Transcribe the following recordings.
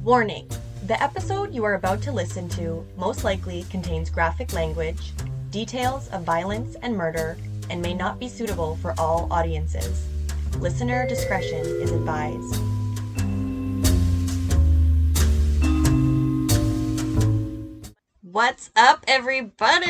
Warning: the episode you are about to listen to most likely contains graphic language, details of violence and murder, and may not be suitable for all audiences. Listener discretion is advised. What's up, everybody?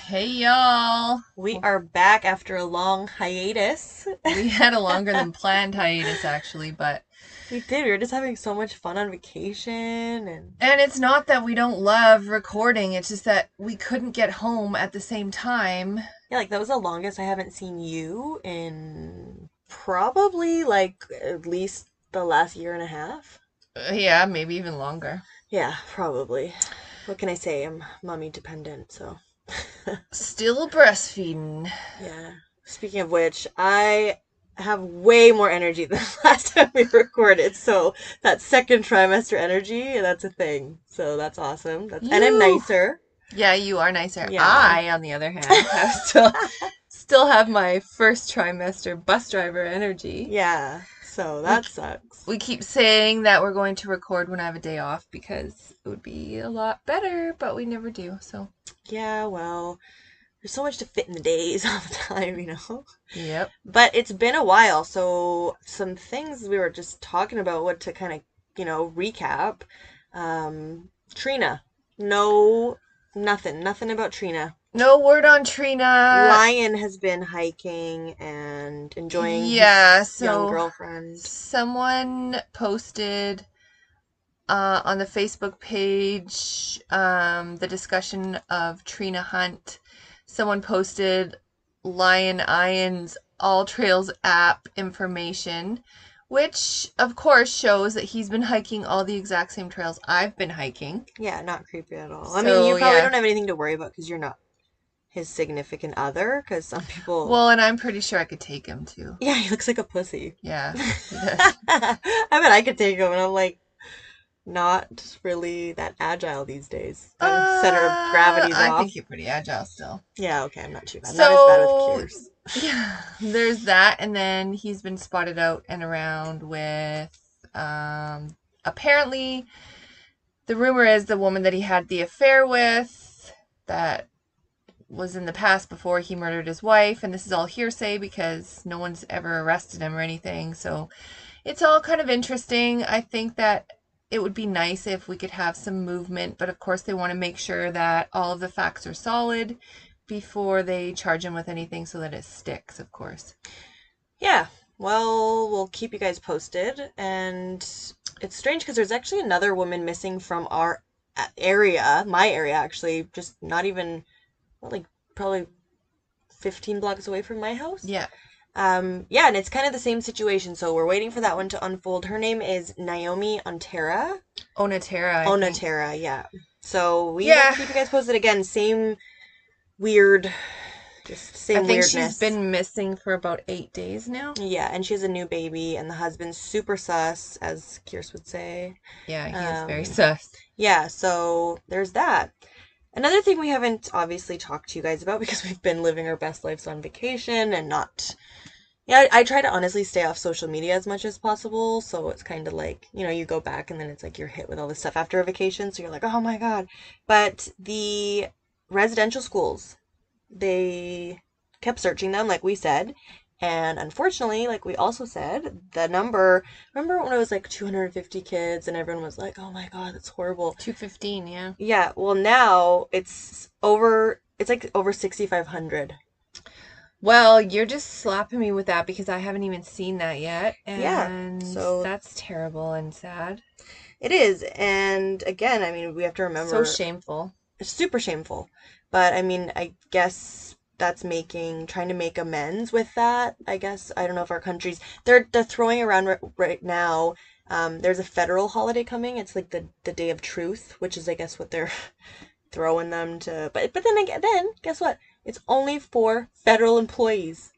Hey, y'all. We are back after a long hiatus. We had a longer than planned hiatus, actually, but... We did. We were just having so much fun on vacation. And it's not that we don't love recording. It's just that we couldn't get home at the same time. Yeah, like, that was the longest I haven't seen you in probably, like, at least the last year and a half. Yeah, maybe even longer. Yeah, probably. What can I say? I'm mommy dependent, so. Still breastfeeding. Yeah. Speaking of which, I have way more energy than last time we recorded. So that second trimester energy, that's a thing. So that's awesome. And I'm nicer. Yeah, you are nicer. Yeah. I, on the other hand, have still have my first trimester bus driver energy. Yeah. So that sucks. We keep saying that we're going to record when I have a day off because it would be a lot better, but we never do, so. Yeah, well, there's so much to fit in the days all the time, you know? Yep. But it's been a while, so some things we were just talking about, what to kind of, recap. Trina. Nothing about Trina. No word on Trina. Lion has been hiking and enjoying his young girlfriend. Someone posted on the Facebook page the discussion of Trina Hunt. Someone posted Lion Iron's All Trails app information, which of course shows that he's been hiking all the exact same trails I've been hiking. Yeah, not creepy at all. I mean, you probably don't have anything to worry about because you're not his significant other, because some people... Well, and I'm pretty sure I could take him, too. Yeah, he looks like a pussy. Yeah, he does. I bet I could take him, and I'm, like, not really that agile these days. The center of gravity's off. I think you're pretty agile still. Yeah, okay, I'm not too bad. Not as bad with cures. Yeah, there's that, and then he's been spotted out and around with, apparently, the rumor is the woman that he had the affair with, that was in the past before he murdered his wife, and this is all hearsay because no one's ever arrested him or anything, so it's all kind of interesting. I think that it would be nice if we could have some movement, but of course they want to make sure that all of the facts are solid before they charge him with anything so that it sticks, of course. Yeah, well, we'll keep you guys posted, and it's strange because there's actually another woman missing from our area, my area actually, just not even... like probably 15 blocks away from my house. Yeah. And it's kind of the same situation. So we're waiting for that one to unfold. Her name is Naomi Onatera. Onatera, yeah. So we will keep you guys posted again. Same weird, just same weirdness. I think she's been missing for about 8 days now. Yeah, and she has a new baby, and the husband's super sus, as Kierce would say. Yeah, he is very sus. Yeah, so there's that. Another thing we haven't obviously talked to you guys about because we've been living our best lives on vacation and not... Yeah, I try to honestly stay off social media as much as possible, so it's kind of like, you go back and then it's like you're hit with all this stuff after a vacation, so you're like, oh my god. But the residential schools, they kept searching them, like we said, and unfortunately, like we also said, the number... Remember when it was like 250 kids and everyone was like, oh my god, that's horrible. 215, yeah. Yeah, well now it's like over 6,500. Well, you're just slapping me with that because I haven't even seen that yet. And so that's terrible and sad. It is. And again, I mean, we have to remember... So shameful. It's super shameful. But I mean, I guess... that's trying to make amends with that, I guess. I don't know if our countries... They're throwing around right now. There's a federal holiday coming. It's like the Day of Truth, which is, I guess, what they're throwing them to... But then guess what? It's only for federal employees.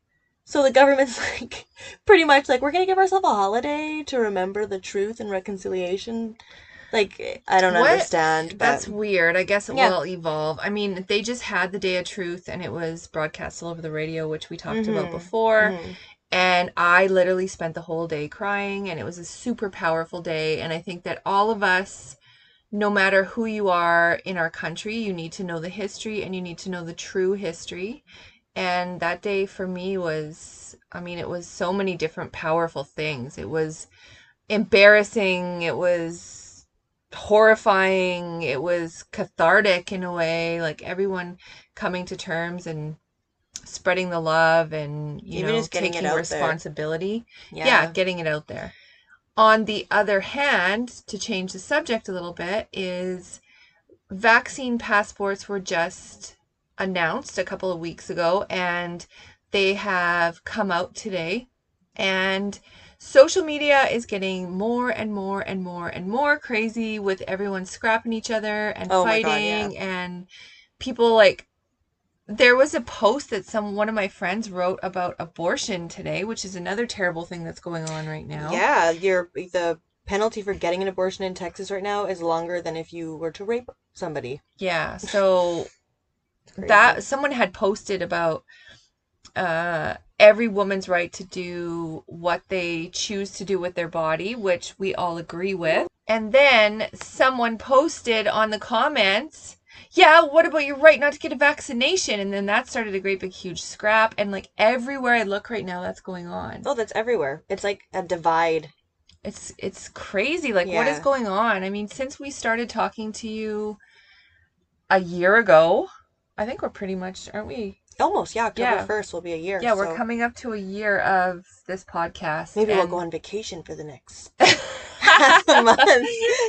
So the government's like, pretty much like, we're going to give ourselves a holiday to remember the truth and reconciliation. Like, I don't understand. But... That's weird. I guess it will evolve. I mean, they just had the Day of Truth, and it was broadcast all over the radio, which we talked about before. And I literally spent the whole day crying, and it was a super powerful day. And I think that all of us, no matter who you are in our country, you need to know the history and you need to know the true history. And that day for me was, I mean, it was so many different powerful things. It was embarrassing, it was horrifying, it was cathartic in a way, like everyone coming to terms and spreading the love and, Even just getting it taking out responsibility. there. Yeah, getting it out there. On the other hand, to change the subject a little bit, is vaccine passports were just announced a couple of weeks ago, and they have come out today. And social media is getting more and more and more and more crazy with everyone scrapping each other and Oh my God, yeah. fighting, and people like, there was a post that one of my friends wrote about abortion today, which is another terrible thing that's going on right now. Yeah, the penalty for getting an abortion in Texas right now is longer than if you were to rape somebody. Yeah, so Crazy. that someone had posted about every woman's right to do what they choose to do with their body, which we all agree with. And then someone posted on the comments, yeah, what about your right not to get a vaccination? And then that started a great big huge scrap. And like everywhere I look right now, that's going on. Oh, that's everywhere. It's like a divide. It's crazy. Like, what is going on? I mean, since we started talking to you a year ago, I think we're pretty much, aren't we? Almost, yeah. October 1st will be a year. Yeah, we're coming up to a year of this podcast. Maybe we'll go on vacation for the next half a month,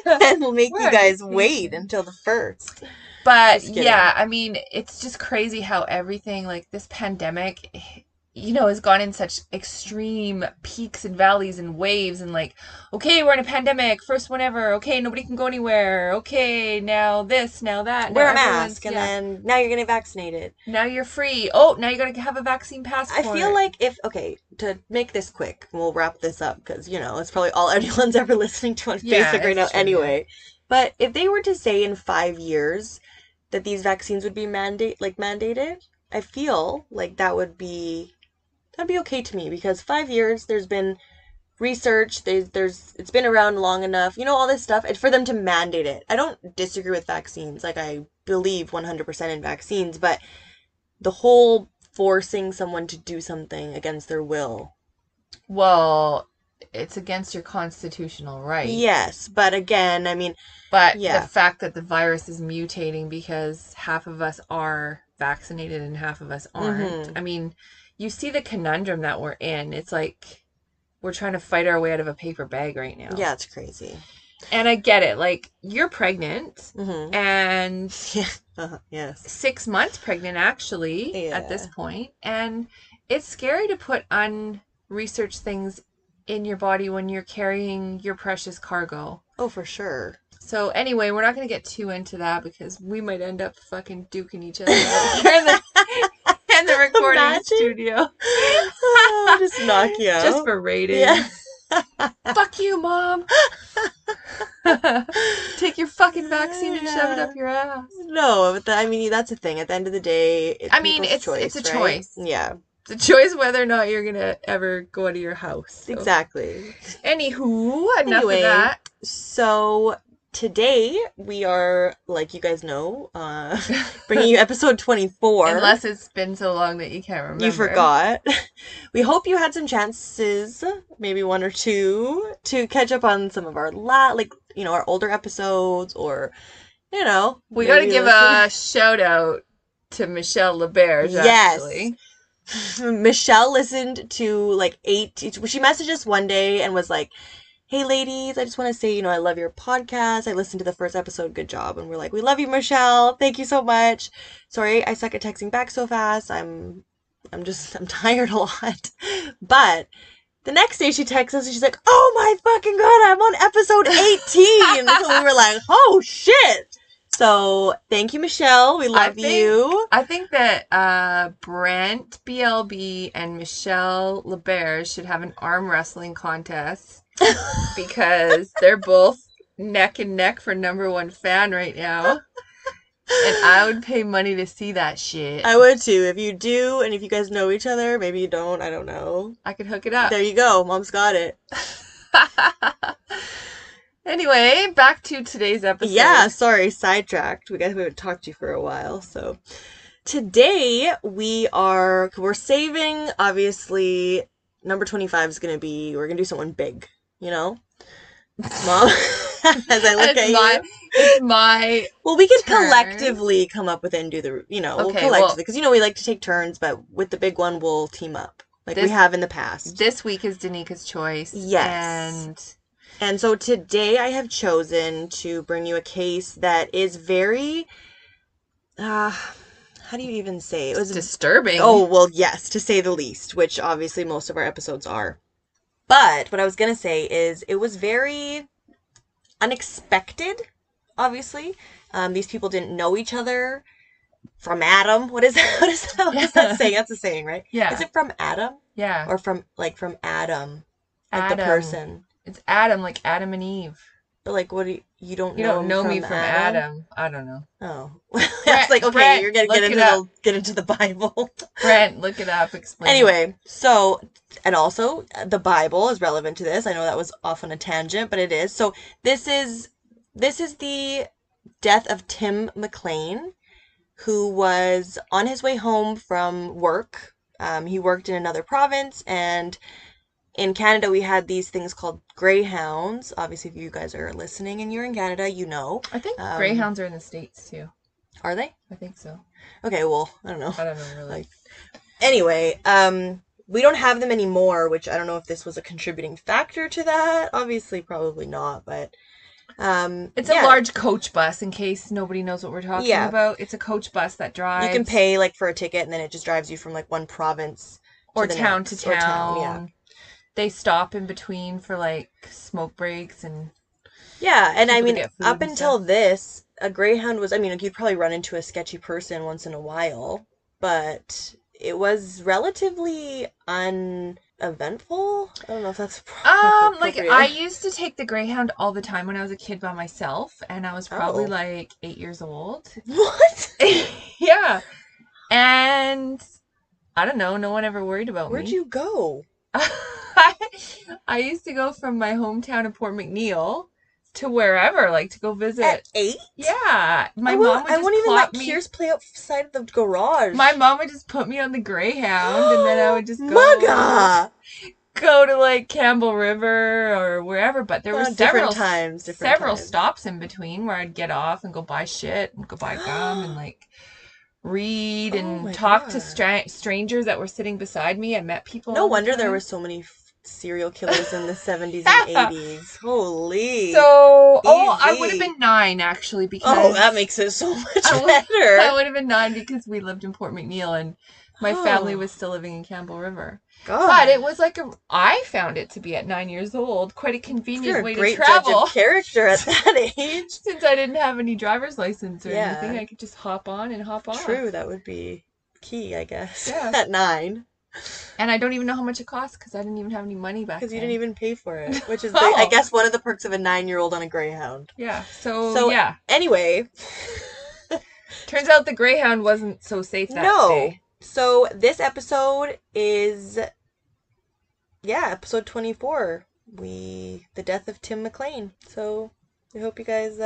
and we'll make you guys wait until the 1st. But yeah, I mean, it's just crazy how everything, like this pandemic, has gone in such extreme peaks and valleys and waves, and like, okay, we're in a pandemic, first one ever, okay, nobody can go anywhere, okay, now this, now that. Wear a mask, and then now you're getting vaccinated. Now you're free. Oh, now you gotta have a vaccine passport. I feel like to make this quick, we'll wrap this up, because, it's probably all anyone's ever listening to on Facebook right now anyway. But if they were to say in 5 years that these vaccines would be mandated, I feel like that'd be okay to me, because 5 years, there's been research, it's been around long enough, all this stuff, and for them to mandate it. I don't disagree with vaccines, like I believe 100% in vaccines, but the whole forcing someone to do something against their will. Well, it's against your constitutional right. Yes, but again, I mean, the fact that the virus is mutating because half of us are vaccinated and half of us aren't. I mean, you see the conundrum that we're in. It's like we're trying to fight our way out of a paper bag right now. Yeah, it's crazy. And I get it. Like, you're pregnant and 6 months pregnant, actually, at this point. And it's scary to put unresearched things in your body when you're carrying your precious cargo. Oh, for sure. So anyway, we're not going to get too into that because we might end up fucking duking each other out here in the recording studio. Oh, just knock you out. Just for ratings. Yeah. Fuck you, Mom. Take your fucking vaccine and shove it up your ass. No, but I mean, that's the thing. At the end of the day, it's a choice. Yeah. It's a choice whether or not you're going to ever go out of your house. So. Exactly. Anywho, enough of that. So today we are, like you guys know, bringing you episode 24. Unless it's been so long that you can't remember. You forgot. We hope you had some chances, maybe one or two, to catch up on some of our our older episodes, or we got to give a shout out to Michelle LeBerge. Actually. Michelle listened to 8. She messaged us one day and was like, "Hey ladies, I just want to say, I love your podcast. I listened to the first episode. Good job." And we're like, "We love you, Michelle. Thank you so much. Sorry, I suck at texting back so fast. I'm tired a lot." But the next day she texts us and she's like, "Oh my fucking God, I'm on episode 18. So we were like, "Oh shit." So thank you, Michelle. We love you. I think that Brent BLB and Michelle LeBerge should have an arm wrestling contest because they're both neck and neck for #1 fan right now. And I would pay money to see that shit. I would too. If you do, and if you guys know each other, maybe you don't, I don't know. I could hook it up. There you go. Mom's got it. Anyway, back to today's episode. Yeah, sorry, sidetracked. We haven't talked to you for a while, so today we're saving, obviously, number 25 is going to be, we're going to do something big, you know? Mom, as I look at you. It's my Well, we could turn. collectively come up with it and do the, we'll collectively, because, we like to take turns, but with the big one, we'll team up, like we have in the past. This week is Danika's choice. Yes. And so today I have chosen to bring you a case that is very, how do you even say? It was disturbing. Oh, well, yes, to say the least, which obviously most of our episodes are. But what I was going to say is it was very unexpected, obviously. These people didn't know each other from Adam. What is that? What is that saying? That's a saying, right? Yeah. Is it from Adam? Yeah. Or from Adam? Like Adam. the person. It's Adam, like Adam and Eve. But like, what do you don't know me from Adam? I don't know. Oh, it's like, okay, Brent, you're gonna get into the Bible. Brent, look it up. Explain. Anyway, so, and also the Bible is relevant to this. I know that was off on a tangent, but it is. So this is the death of Tim McLean, who was on his way home from work. He worked in another province, and in Canada, we had these things called Grey Hounds. Obviously, if you guys are listening and you're in Canada, you know. I think Greyhounds are in the States, too. Are they? I think so. Okay, well, I don't know. I don't know, really. Anyway, we don't have them anymore, which I don't know if this was a contributing factor to that. Obviously, probably not, but... it's a large coach bus, in case nobody knows what we're talking about. It's a coach bus that drives... You can pay, like, for a ticket, and then it just drives you from, like, one province or town to town. Or town, yeah. They stop in between for, like, smoke breaks and... Yeah, and I mean, up until this, a Greyhound was... I mean, you'd probably run into a sketchy person once in a while, but it was relatively uneventful. I don't know if that's like, I used to take the Greyhound all the time when I was a kid by myself, and I was probably, like, 8 years old. What? Yeah. And... I don't know. No one ever worried about me. Where'd you go? I used to go from my hometown of Port McNeill to wherever, like to go visit. At 8? Yeah. I won't even let Pierce play outside of the garage. My mom would just put me on the Greyhound, and then I would just go to like Campbell River or wherever. But there were several stops in between where I'd get off and go buy shit and go buy gum and like read and talk to strangers that were sitting beside me. I met people. No wonder there were so many serial killers in the 70s and 80s. Holy. So, I would have been 9 actually because... Oh, that makes it so much better. I would have been 9 because we lived in Port McNeill and my family was still living in Campbell River. God. But it was like I found it to be at 9 years old quite a convenient way to travel. You're a great judge of character at that age. Since I didn't have any driver's license or anything, I could just hop on and hop off. True, that would be key, I guess. Yeah. At 9. And I don't even know how much it cost because I didn't even have any money back then. Because you didn't even pay for it, which is, I guess, one of the perks of a 9-year-old on a Greyhound. Yeah. So yeah. Anyway. Turns out the Greyhound wasn't so safe that day. So this episode is, episode 24. The death of Tim McLean. So I hope you guys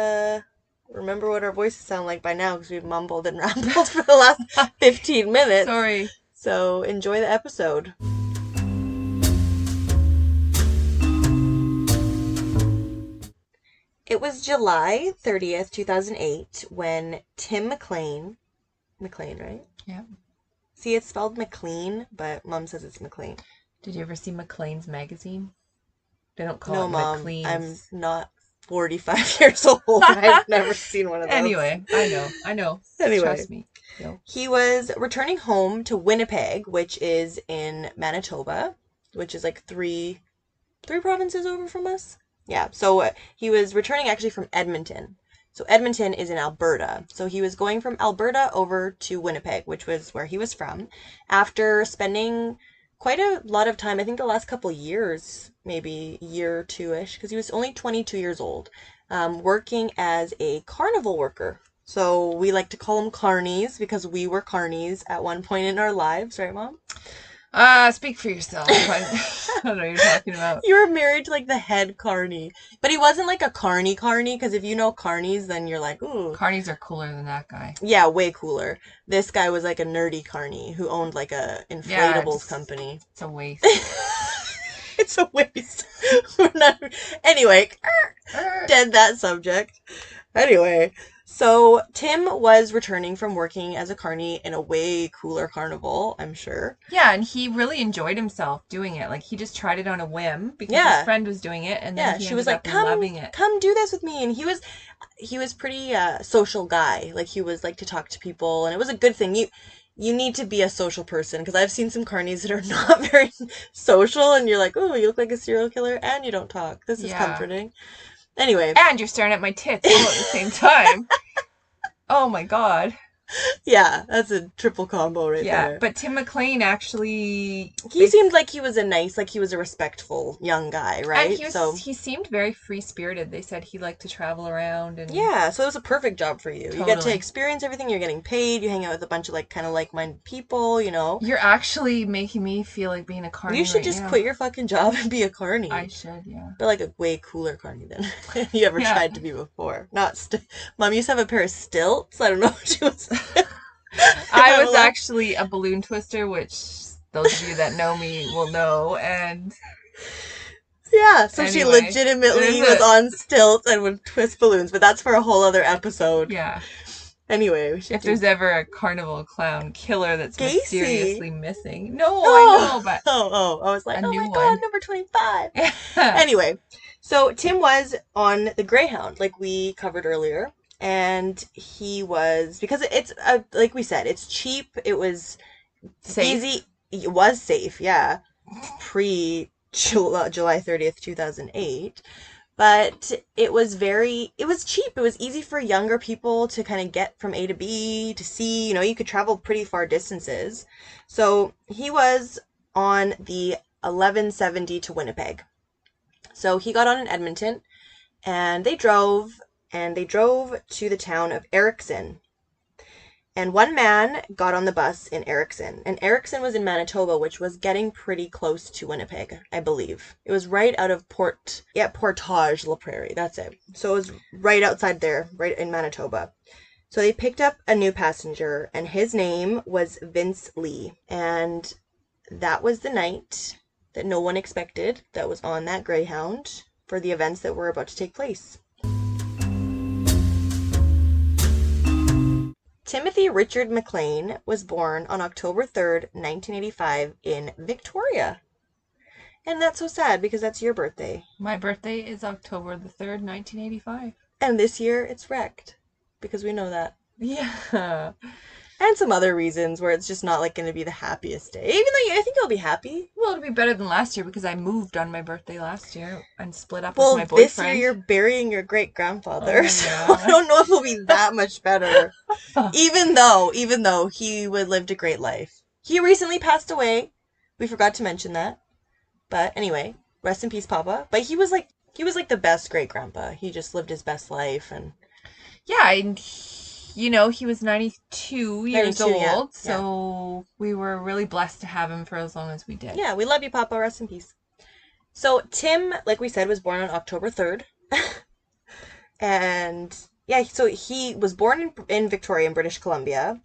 remember what our voices sound like by now because we've mumbled and rambled for the last 15 minutes. Sorry. So enjoy the episode. It was July 30th, 2008 when Tim McLean, right? Yeah. See, it's spelled McLean, but Mom says it's McLean. Did you ever see McLean's magazine? They don't call it McLean's. No, Mom, I'm not 45 years old. I've never seen one of those. Anyway, I know. Anyway. Trust me. No. He was returning home to Winnipeg, which is in Manitoba, which is like three provinces over from us. Yeah, so he was returning actually from Edmonton. So Edmonton is in Alberta. So he was going from Alberta over to Winnipeg, which was where he was from, after spending quite a lot of time, I think the last couple years, maybe a year or two-ish, because he was only 22 years old, working as a carnival worker. So we like to call them carnies because we were carnies at one point in our lives, right, Mom? Speak for yourself. I don't know what you're talking about. You were married to like the head carny, but he wasn't like a carny because if you know carnies, then you're like, ooh, Carnies are cooler than that guy. yeah, way cooler. This guy was like a nerdy carny who owned like a inflatables company. It's a waste. It's a waste. We're not... Anyway, dead that subject. Anyway, so Tim was returning from working as a carny in a way cooler carnival, I'm sure. Yeah, and he really enjoyed himself doing it. Like, he just tried it on a whim because his friend was doing it, and then he ended up loving it. Come do this with me. And he was pretty social guy. Like, he was like to talk to people, and it was a good thing. You need to be a social person, because I've seen some carnies that are not very social, and you're like, oh, you look like a serial killer, and you don't talk. This is comforting. Anyway. And you're staring at my tits all at the same time. Oh my god. Yeah, that's a triple combo right there. Yeah, but Tim McLean actually... He seemed like he was a respectful young guy, right? And he seemed very free-spirited. They said he liked to travel around. And yeah, so it was a perfect job for you. Totally. You get to experience everything, you're getting paid, you hang out with a bunch of like kind of like-minded people, you know. You're actually making me feel like being a carny. You should just quit your fucking job and be a carny. I should, yeah. But like a way cooler carny than you ever tried to be before. Mom used to have a pair of stilts. I don't know what she was... I was actually a balloon twister, which those of you that know me will know, and... Yeah, so anyway, she legitimately was on stilts and would twist balloons, but that's for a whole other episode. Yeah. Anyway, if there's ever a carnival clown killer that's mysteriously missing. No, I know, but... I was like, oh my god, number 25. Anyway, so Tim was on the Grey Hound, like we covered earlier. And he was, because it's, like we said, it's cheap. It was safe. Easy. It was safe, yeah. July 30th, 2008. But it was cheap. It was easy for younger people to kind of get from A to B to C. You know, you could travel pretty far distances. So he was on the 1170 to Winnipeg. So he got on in Edmonton and they drove to the town of Erickson. And one man got on the bus in Erickson. And Erickson was in Manitoba, which was getting pretty close to Winnipeg, I believe. It was right out of Portage La Prairie. That's it. So it was right outside there, right in Manitoba. So they picked up a new passenger, and his name was Vince Lee. And that was the night that no one expected that was on that Grey Hound for the events that were about to take place. Timothy Richard McLean was born on October 3rd, 1985 in Victoria. And that's so sad because that's your birthday. My birthday is October the 3rd, 1985. And this year it's wrecked because we know that. Yeah. And some other reasons where it's just not like going to be the happiest day. Even though I think you'll be happy. Well, it'll be better than last year because I moved on my birthday last year and split up with my boyfriend. Well, this year you're burying your great-grandfather, so I don't know if it'll be that much better. even though he lived a great life. He recently passed away. We forgot to mention that. But anyway, rest in peace, Papa. But he was like the best great-grandpa. He just lived his best life. And yeah, and... You know, he was 92 years old, so we were really blessed to have him for as long as we did. Yeah, we love you, Papa. Rest in peace. So Tim, like we said, was born on October 3rd. And, yeah, so he was born in Victoria, in British Columbia,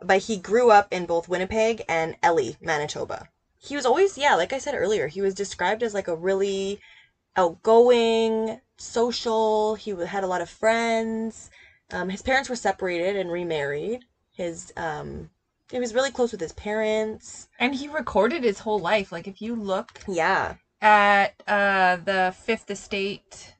but he grew up in both Winnipeg and Elie, Manitoba. He was always, like I said earlier, he was described as like a really outgoing, social, he had a lot of friends. His parents were separated and remarried. He was really close with his parents. And he recorded his whole life. Like, if you look at the Fifth Estate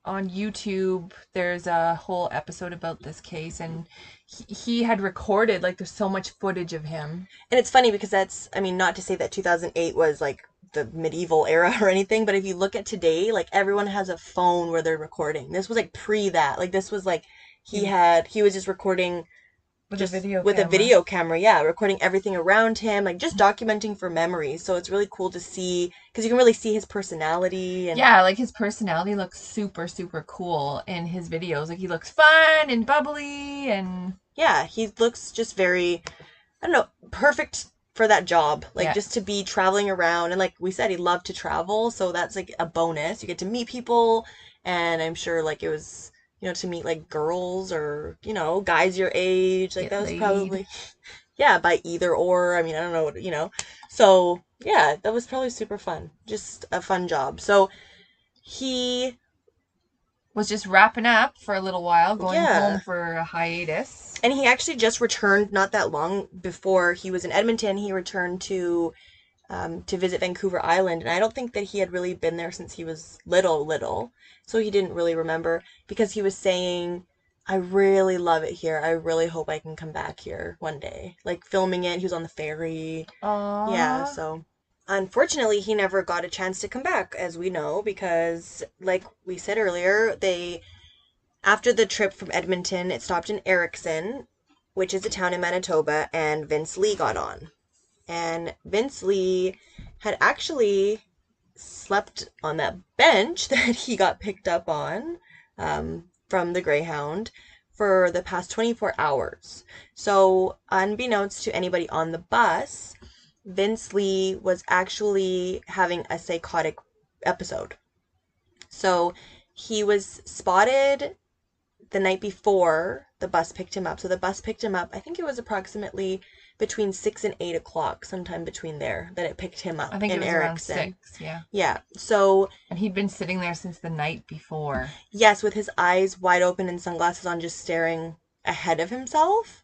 on YouTube, there's a whole episode about this case. And he had recorded, like, there's so much footage of him. And it's funny because not to say that 2008 was, like, the medieval era or anything, but if you look at today, like, everyone has a phone where they're recording. This was, like, pre that. Like, this was, like... He was just recording With a just video with a camera. video camera, yeah, recording everything around him, like just documenting for memories. So it's really cool to see because you can really see his personality and Yeah, like his personality looks super, super cool in his videos. Like he looks fun and bubbly and yeah, he looks just very, I don't know, perfect for that job. Like yeah. just to be traveling around and like we said, he loved to travel, so that's like a bonus. You get to meet people and I'm sure like it was, to meet like girls or, guys your age. Like Get that was laid. probably yeah, by either or. I mean, I don't know what. So, yeah, that was probably super fun. Just a fun job. So, he Was just wrapping up for a little while, going home yeah, for a hiatus. and he actually just returned not that long before he was in Edmonton. He returned to visit Vancouver Island, and I don't think that he had really been there since he was little, so he didn't really remember because he was saying, "I really love it here. I really hope I can come back here one day." Like filming it, he was on the ferry. Yeah, Aww. so unfortunately, he never got a chance to come back, as we know, because like we said earlier, after the trip from Edmonton, it stopped in Erickson, which is a town in Manitoba, and Vince Lee got on. And Vince Lee had actually slept on that bench that he got picked up on from the Grey Hound for the past 24 hours. So, unbeknownst to anybody on the bus, Vince Lee was actually having a psychotic episode. So, he was spotted the night before the bus picked him up. So the bus picked him up, I think it was approximately between 6 and 8 o'clock, sometime between there, that it picked him I up think it in was around Erickson. 6, yeah. Yeah. So, And he'd been sitting there since the night before. yes, with his eyes wide open and sunglasses on, just staring ahead of himself.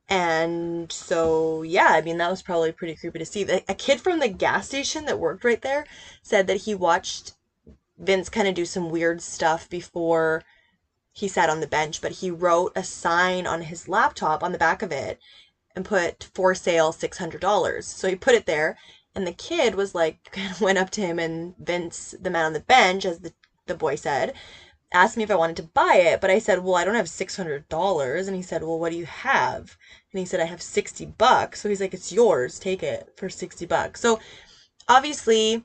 And so, yeah, I mean, that was probably pretty creepy to see. A kid from the gas station that worked right there said that he watched Vince kind of do some weird stuff before he sat on the bench, but he wrote a sign on his laptop on the back of it and put for sale $600. So he put it there, and the kid was like, kind of went up to him, and Vince, the man on the bench, as the boy said, asked me if I wanted to buy it, but I said, well, I don't have $600. And he said, well, what do you have? And he said, I have $60. So he's like, it's yours. Take it for $60. So obviously,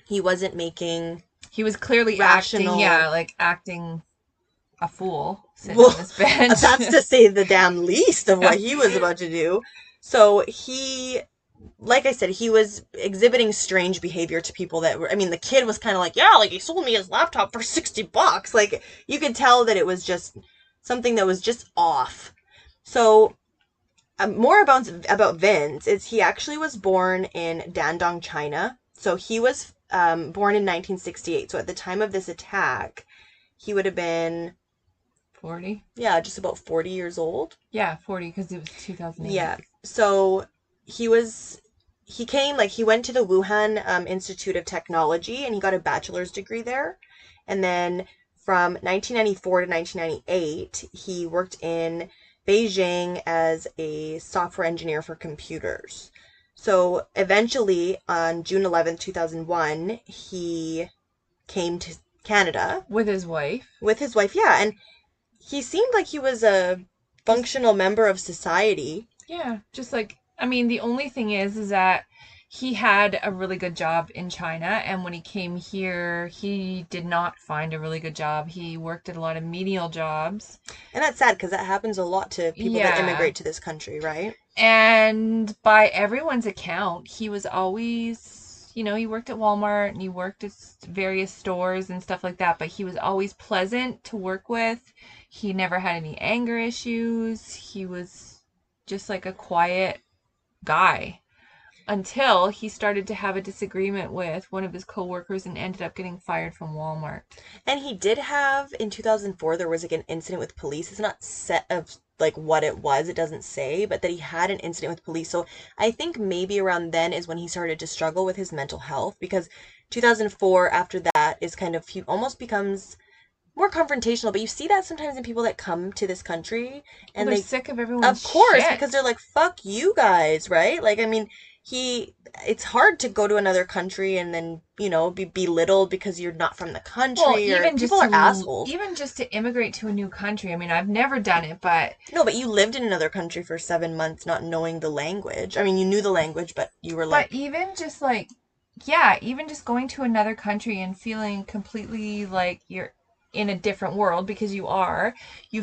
he wasn't making He was clearly acting, rational. yeah, like acting a fool sitting on Well, this bench. that's to say the damn least of what he was about to do. So like I said, he was exhibiting strange behavior to people that were, I mean, the kid was kind of like, yeah, like he sold me his laptop for $60. Like you could tell that it was just something that was just off. So, more about Vince is he actually was born in Dandong, China. So he was born in 1968. So at the time of this attack, he would have been 40? yeah, just about 40 years old. Yeah, 40 because it was 2008. Yeah. So he came, like, he went to the Wuhan Institute of Technology and he got a bachelor's degree there. And then from 1994 to 1998, he worked in Beijing as a software engineer for computers. So eventually, on June 11th, 2001, he came to Canada With his wife. with his wife. Yeah. And he seemed like he was a Just, functional member of society. yeah, just like, I mean, the only thing is that he had a really good job in China, and when he came here, he did not find a really good job. He worked at a lot of menial jobs. And that's sad because that happens a lot to people that Yeah. immigrate to this country, right? And by everyone's account, he was always, he worked at Walmart and he worked at various stores and stuff like that, but he was always pleasant to work with. He never had any anger issues. He was just like a quiet guy until he started to have a disagreement with one of his coworkers and ended up getting fired from Walmart. And he did have in 2004 there was like an incident with police. It's not set of like what it was, it doesn't say, but that he had an incident with police. So I think maybe around then is when he started to struggle with his mental health because 2004 after that is kind of he almost becomes more confrontational, but you see that sometimes in people that come to this country Well, and they're they sick of of everyone's course because shit. they're like fuck you guys, right? Like I mean, it's hard to go to another country and then, be belittled because you're not from the Well, country, or people are assholes. even just to immigrate to a new country. I mean, I've never done it, but No, but you lived in another country for 7 months not knowing the language. I mean, you knew the language, but you were like, even just like, yeah, even just going to another country and feeling completely like you're in a different world, because you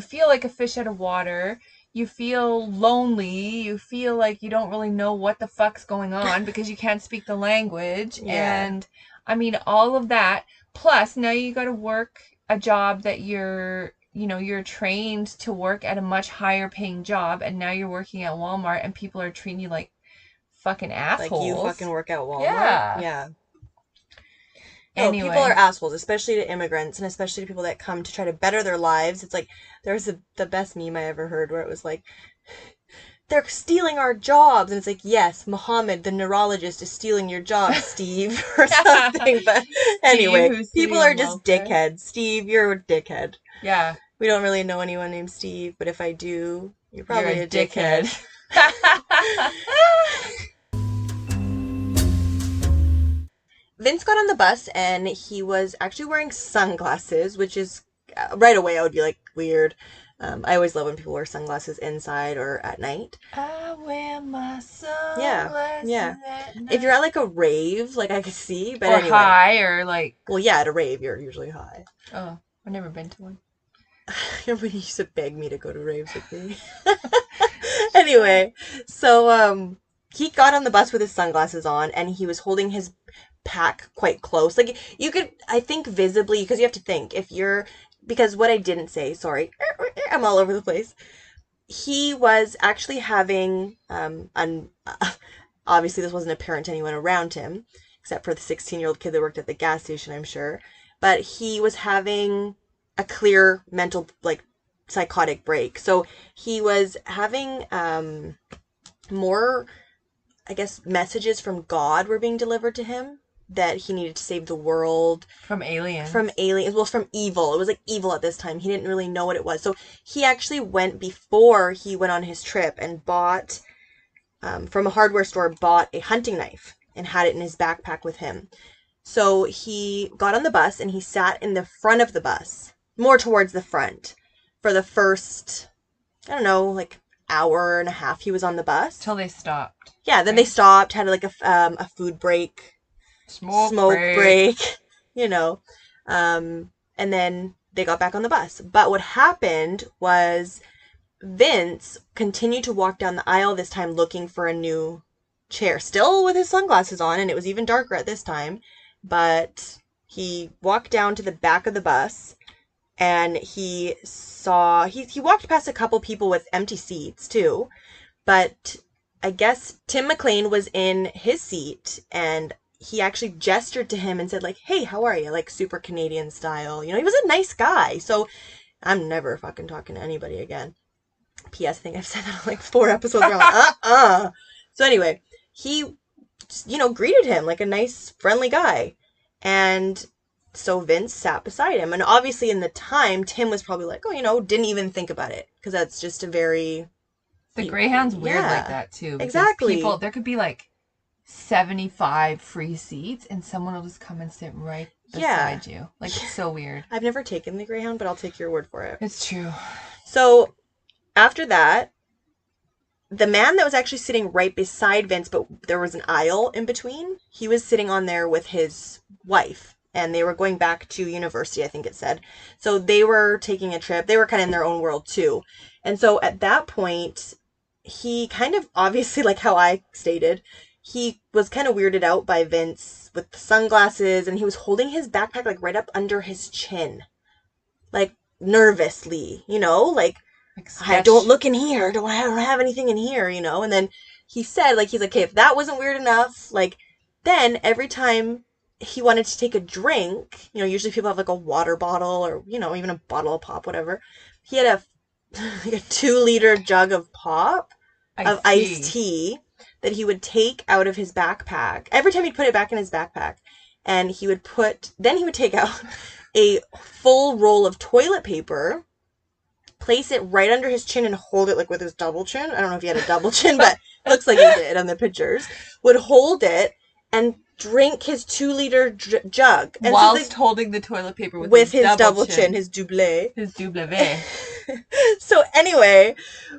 feel like a fish out of water. You feel lonely. You feel like you don't really know what the fuck's going on because you can't speak the language. yeah, And I mean, all of that. Plus, now you got to work a job that you're trained to work at a much higher paying job, and now you're working at Walmart and people are treating you like fucking like you fucking assholes. work at Walmart. Yeah. Yeah. No, people are Anyway. assholes, especially to immigrants and especially to people that come to try to better their lives. It's like there's the best meme I ever heard where it was like, they're stealing our jobs. And it's like, yes, Muhammad, the neurologist, is stealing your job, Steve, or something. But Steve, anyway, who's people sitting are on just welfare. dickheads. Steve, you're a dickhead. Yeah, We don't really know anyone named Steve, but if I do, you're you're a probably a dickhead. dickhead. Vince got on the bus and he was actually wearing sunglasses, which is right away I would be like weird. I always love when people wear sunglasses inside or at night. I wear my Yeah, yeah. sunglasses at If you're night. at like a rave, like I could see, but Or anyway. high, or like, Well, yeah, at a rave, you're usually high. oh, I've never been to one. Everybody used to beg me to go to raves with me. Anyway, so he got on the bus with his sunglasses on and he was holding his pack quite close. Like you could, I think, visibly, because you have to think if you're, because what I didn't say, sorry, I'm all over the place. He was actually having obviously this wasn't apparent to anyone around him except for the 16-year-old kid that worked at the gas station, I'm sure, but he was having a clear mental, like, psychotic break. So he was having more, I guess, messages from God were being delivered to him that he needed to save the world From from aliens. aliens, well, from evil. It was like evil at this time. He didn't really know what it was. So he actually went, before he went on his trip, and bought, from a hardware store, bought a hunting knife and had it in his backpack with him. So he got on the bus and he sat in the front of the bus, more towards the front, for the first, I don't know, like hour and a half he was on the bus. Till they stopped. Yeah, then they Right? stopped, had like a food break, Smoke smoke break. break, you know. And then they got back on the bus. But what happened was Vince continued to walk down the aisle, this time looking for a new chair, still with his sunglasses on, and it was even darker at this time. But he walked down to the back of the bus and he walked past a couple people with empty seats too. But I guess Tim McLean was in his seat and he actually gestured to him and said, like, hey, how are you? Like, super Canadian style. He was a nice guy. So I'm never fucking talking to anybody again. P.S. I think I've said that on like 4 episodes where I'm like, So anyway, he, greeted him like a nice, friendly guy. And so Vince sat beside him. And obviously, in the time, Tim was probably like, oh, didn't even think about it. Because that's just a very, The Grey Hound's weird like yeah, that too, because exactly. there could be like 75 free seats and someone will just come and sit right Yeah. beside you. Like, it's so weird. I've never taken the Greyhound, but I'll take your word for it. It's true. So after that, the man that was actually sitting right beside Vince, but there was an aisle in between, he was sitting on there with his wife. And they were going back to university, I think it said. So they were taking a trip. They were kind of in their own world too. And so at that point, he kind of, obviously, like how I stated, he was kind of weirded out by Vince with the sunglasses, and he was holding his backpack like right up under his chin, like nervously, like, Like I don't sketch. look in here. I don't have anything in here, And then he said, like, he's like, okay, if that wasn't weird enough, like, then every time he wanted to take a drink, usually people have like a water bottle or, even a bottle of pop, whatever. He had like a 2-liter jug of pop, of Iced iced tea. tea that he would take out of his backpack. Every time he'd put it back in his backpack. And then he would take out a full roll of toilet paper place it right under his chin and hold it like with his double chin. I don't know if he had a double chin, but it looks like he did on the pictures. Would hold it and drink his 2-liter jug. And whilst holding the toilet paper with his double chin, his double. His double. So anyway,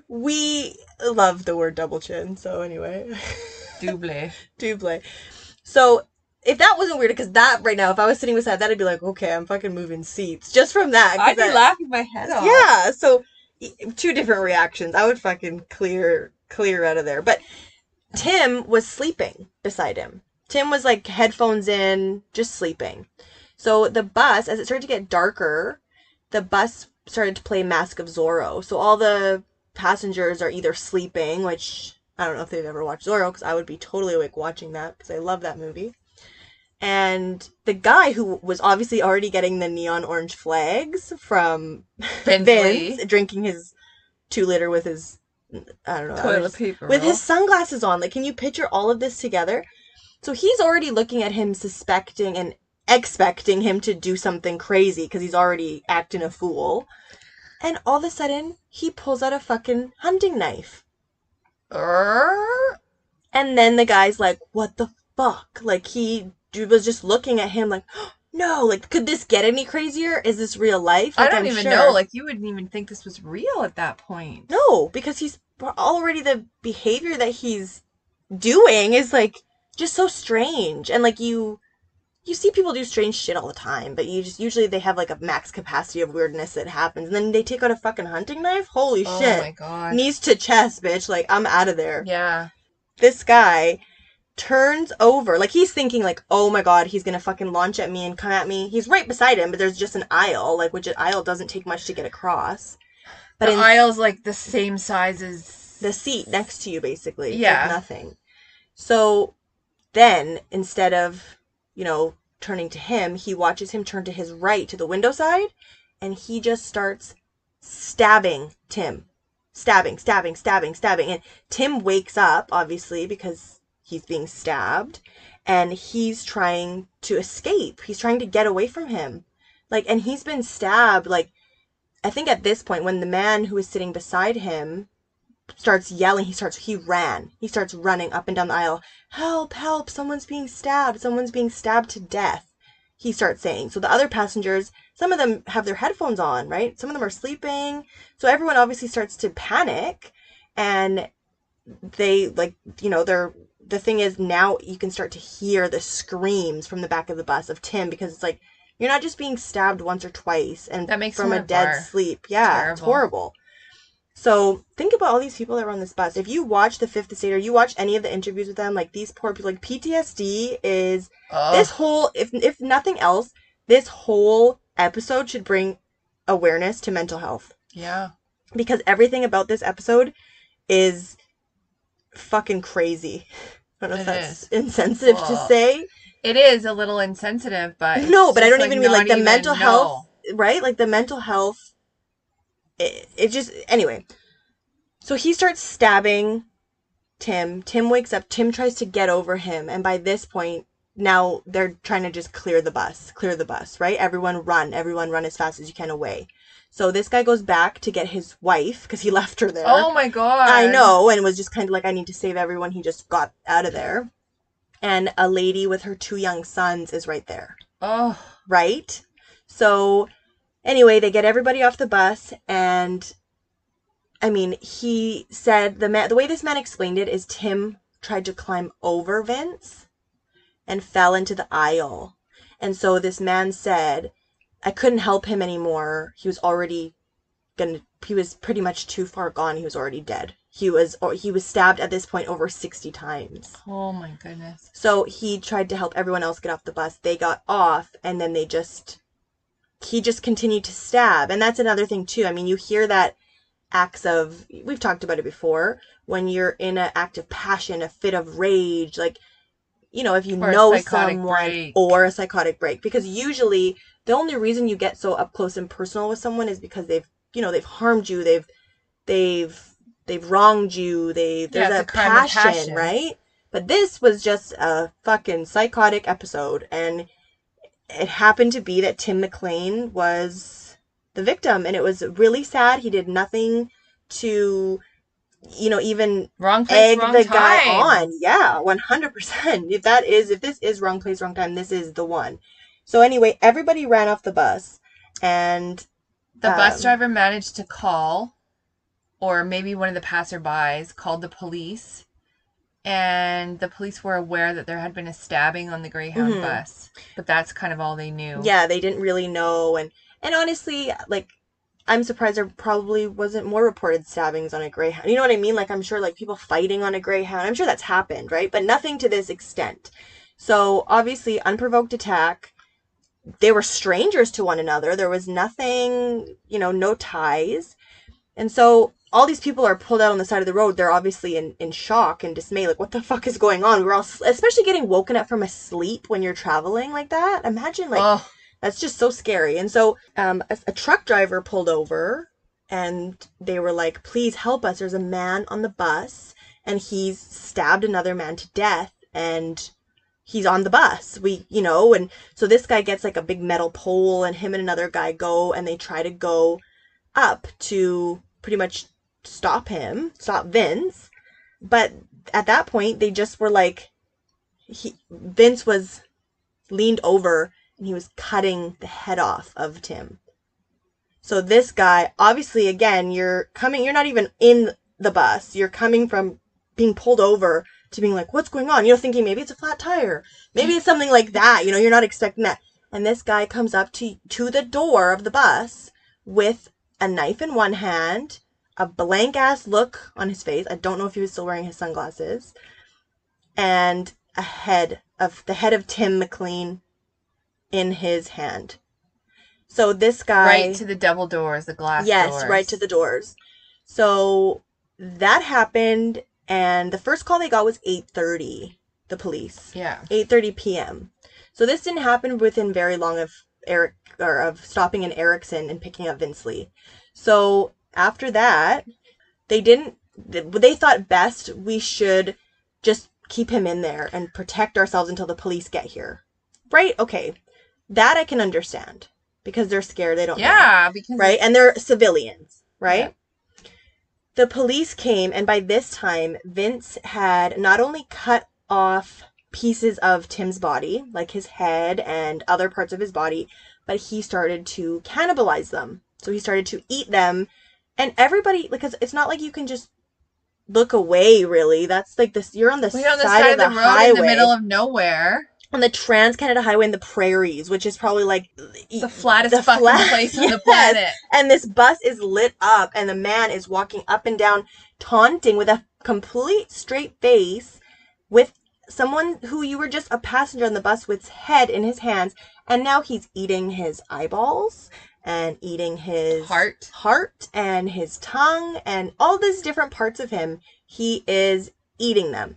we love the word double chin. So anyway. Double. So if that wasn't weird, because that right now, if I was sitting beside that, I'd be like, okay, I'm fucking moving seats. Just from that. I'd be laughing my head off. Yeah. So 2 different reactions. I would fucking clear out of there. But Tim was sleeping beside him. Tim was like headphones in, just sleeping. So the bus, as it started to get darker, the bus started to play Mask of Zorro. So all the passengers are either sleeping, which I don't know if they've ever watched Zorro, because I would be totally awake watching that, because I love that movie. And the guy who was obviously already getting the neon orange flags from Vince drinking his 2-liter with his, I don't know, toilet paper with his sunglasses on. Like, can you picture all of this together? So he's already looking at him, suspecting and expecting him to do something crazy because he's already acting a fool. And all of a sudden, he pulls out a fucking hunting knife. And then the guy's like, what the fuck? Like, he was just looking at him like, oh, no, like, could this get any crazier? Is this real life? Like, I don't even know. Like, you wouldn't even think this was real at that point. No, because he's already, the behavior that he's doing is, like, just so strange. And, like, you see people do strange shit all the time, but usually they have, like, a max capacity of weirdness that happens. And then they take out a fucking hunting knife? Holy shit. Oh, my God. Knees to chest, bitch. Like, I'm out of there. Yeah. This guy turns over. Like, he's thinking, like, oh, my God, he's gonna fucking launch at me and come at me. He's right beside him, but there's just an aisle, like, which an aisle doesn't take much to get across. But the aisle's, like, the same size as the seat next to you, basically. Yeah. Like nothing. So then, instead of, turning to him, he watches him turn to his right, to the window side, and he just starts stabbing Tim. Stabbing. And Tim wakes up, obviously, because he's being stabbed, and he's trying to escape. He's trying to get away from him. Like, and he's been stabbed, like, I think at this point, when the man who is sitting beside him starts yelling, he starts running up and down the aisle. Help, someone's being stabbed to death, he starts saying. So the other passengers, some of them have their headphones on, right? Some of them are sleeping. So everyone obviously starts to panic, and they, like, the thing is, now you can start to hear the screams from the back of the bus of Tim, because it's like, you're not just being stabbed once or twice and that makes from a dead sleep. Yeah, it's horrible. So think about all these people that were on this bus. If you watch The Fifth Estate, or you watch any of the interviews with them, like, these poor people, like, PTSD is this whole, if nothing else, this whole episode should bring awareness to mental health. Yeah. Because everything about this episode is fucking crazy. I don't know if that's insensitive to say. It is a little insensitive, but no, but I don't even mean, like, the mental health, right? Like, the mental health. It just, anyway. So he starts stabbing Tim. Tim wakes up. Tim tries to get over him. And by this point, now they're trying to just clear the bus, right? Everyone run as fast as you can away. So this guy goes back to get his wife, because he left her there. Oh my God. I know. And was just kind of like, I need to save everyone. He just got out of there. And a lady with her 2 young sons is right there. Oh. Right? So anyway, they get everybody off the bus, and I mean, he said, the way this man explained it is Tim tried to climb over Vince and fell into the aisle. And so this man said, I couldn't help him anymore. He was pretty much too far gone. He was already dead. He was stabbed at this point over 60 times. Oh my goodness. So he tried to help everyone else get off the bus. They got off, and then he just continued to stab. And that's another thing too. I mean, you hear that acts of, we've talked about it before, when you're in an act of passion, a fit of rage, like, if you know someone, or a psychotic break, because usually the only reason you get so up close and personal with someone is because they've harmed you, they've wronged you, there's a passion, right? But this was just a fucking psychotic episode, and it happened to be that Tim McLean was the victim. And it was really sad. He did nothing to, even Wrong place, egg wrong the guy time. on. Yeah, 100%. If this is wrong place, wrong time, this is the one. So anyway, everybody ran off the bus, and The bus driver managed to call, or maybe one of the passerbys called the police, and the police were aware that there had been a stabbing on the Greyhound bus, but that's kind of all they knew. Yeah, they didn't really know, and honestly, like, I'm surprised there probably wasn't more reported stabbings on a Greyhound. You know what I mean? Like, I'm sure, like, people fighting on a Greyhound, I'm sure that's happened, right? But nothing to this extent. So, obviously, unprovoked attack. They were strangers to one another. There was nothing, no ties. And so all these people are pulled out on the side of the road. They're obviously in shock and dismay. Like, what the fuck is going on? We're all, especially getting woken up from a sleep when you're traveling like that. Imagine, like, that's just so scary. And so a truck driver pulled over, and they were like, please help us. There's a man on the bus, and he's stabbed another man to death, and he's on the bus. And so this guy gets like a big metal pole, and him and another guy go, and they try to go up to pretty much stop Vince. But at that point, they just were like, Vince was leaned over, and he was cutting the head off of Tim. So this guy, obviously, again, you're not even in the bus. You're coming from being pulled over to being like, what's going on? Thinking maybe it's a flat tire. Maybe it's something like that. You're not expecting that. And this guy comes up to the door of the bus with a knife in one hand, a blank ass look on his face. I don't know if he was still wearing his sunglasses, and the head of Tim McLean in his hand. So this guy, right to the double doors, the glass doors. Yes, right to the doors. So that happened, and the first call they got was 8:30. The police. Yeah. 8:30 p.m. So this didn't happen within very long of stopping in Erickson and picking up Vince Lee. So after that, they thought best we should just keep him in there and protect ourselves until the police get here. Right? Okay. That I can understand, because they're scared. They don't know. Yeah, because... Right? And they're civilians, right? Yeah. The police came, and by this time, Vince had not only cut off pieces of Tim's body, like his head and other parts of his body, but he started to cannibalize them. So he started to eat them, and everybody, because it's not like you can just look away, really. That's like this, you're on the, side of the road highway, in the middle of nowhere. On the Trans-Canada Highway in the prairies, which is probably like the flattest place on the planet. And this bus is lit up, and the man is walking up and down, taunting with a complete straight face with someone who you were just a passenger on the bus with his head in his hands, and now he's eating his eyeballs and eating his heart and his tongue and all these different parts of him. He is eating them.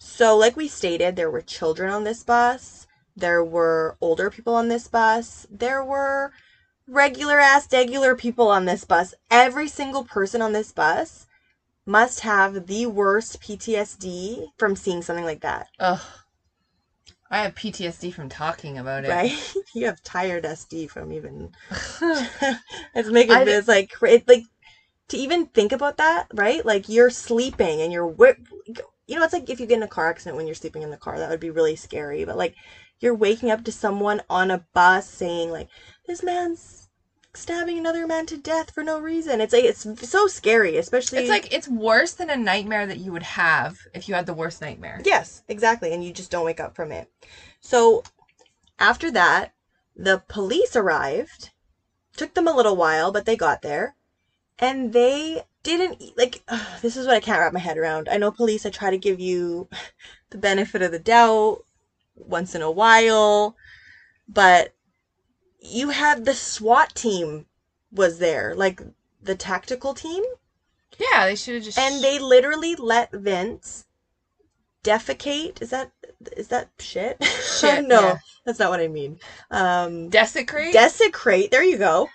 So like we stated, there were children on this bus. There were older people on this bus. There were regular people on this bus. Every single person on this bus must have the worst PTSD from seeing something like that. Ugh. I have PTSD from talking about it. Right? You have tired SD from even... It's like to even think about that, right? Like, you're sleeping and you're... it's like if you get in a car accident when you're sleeping in the car, that would be really scary. But, like, you're waking up to someone on a bus saying, like, this man's stabbing another man to death for no reason. It's like, it's so scary, especially... It's like, it's worse than a nightmare that you would have if you had the worst nightmare. Yes, exactly. And you just don't wake up from it. So, after that, the police arrived. Took them a little while, but they got there. And they didn't, this is what I can't wrap my head around. I know police, I try to give you the benefit of the doubt once in a while, but you had the SWAT team was there, like the tactical team. Yeah, they should have just... And they literally let Vince defecate. Is that shit? Shit, No, yeah. That's not what I mean. Desecrate? Desecrate, there you go.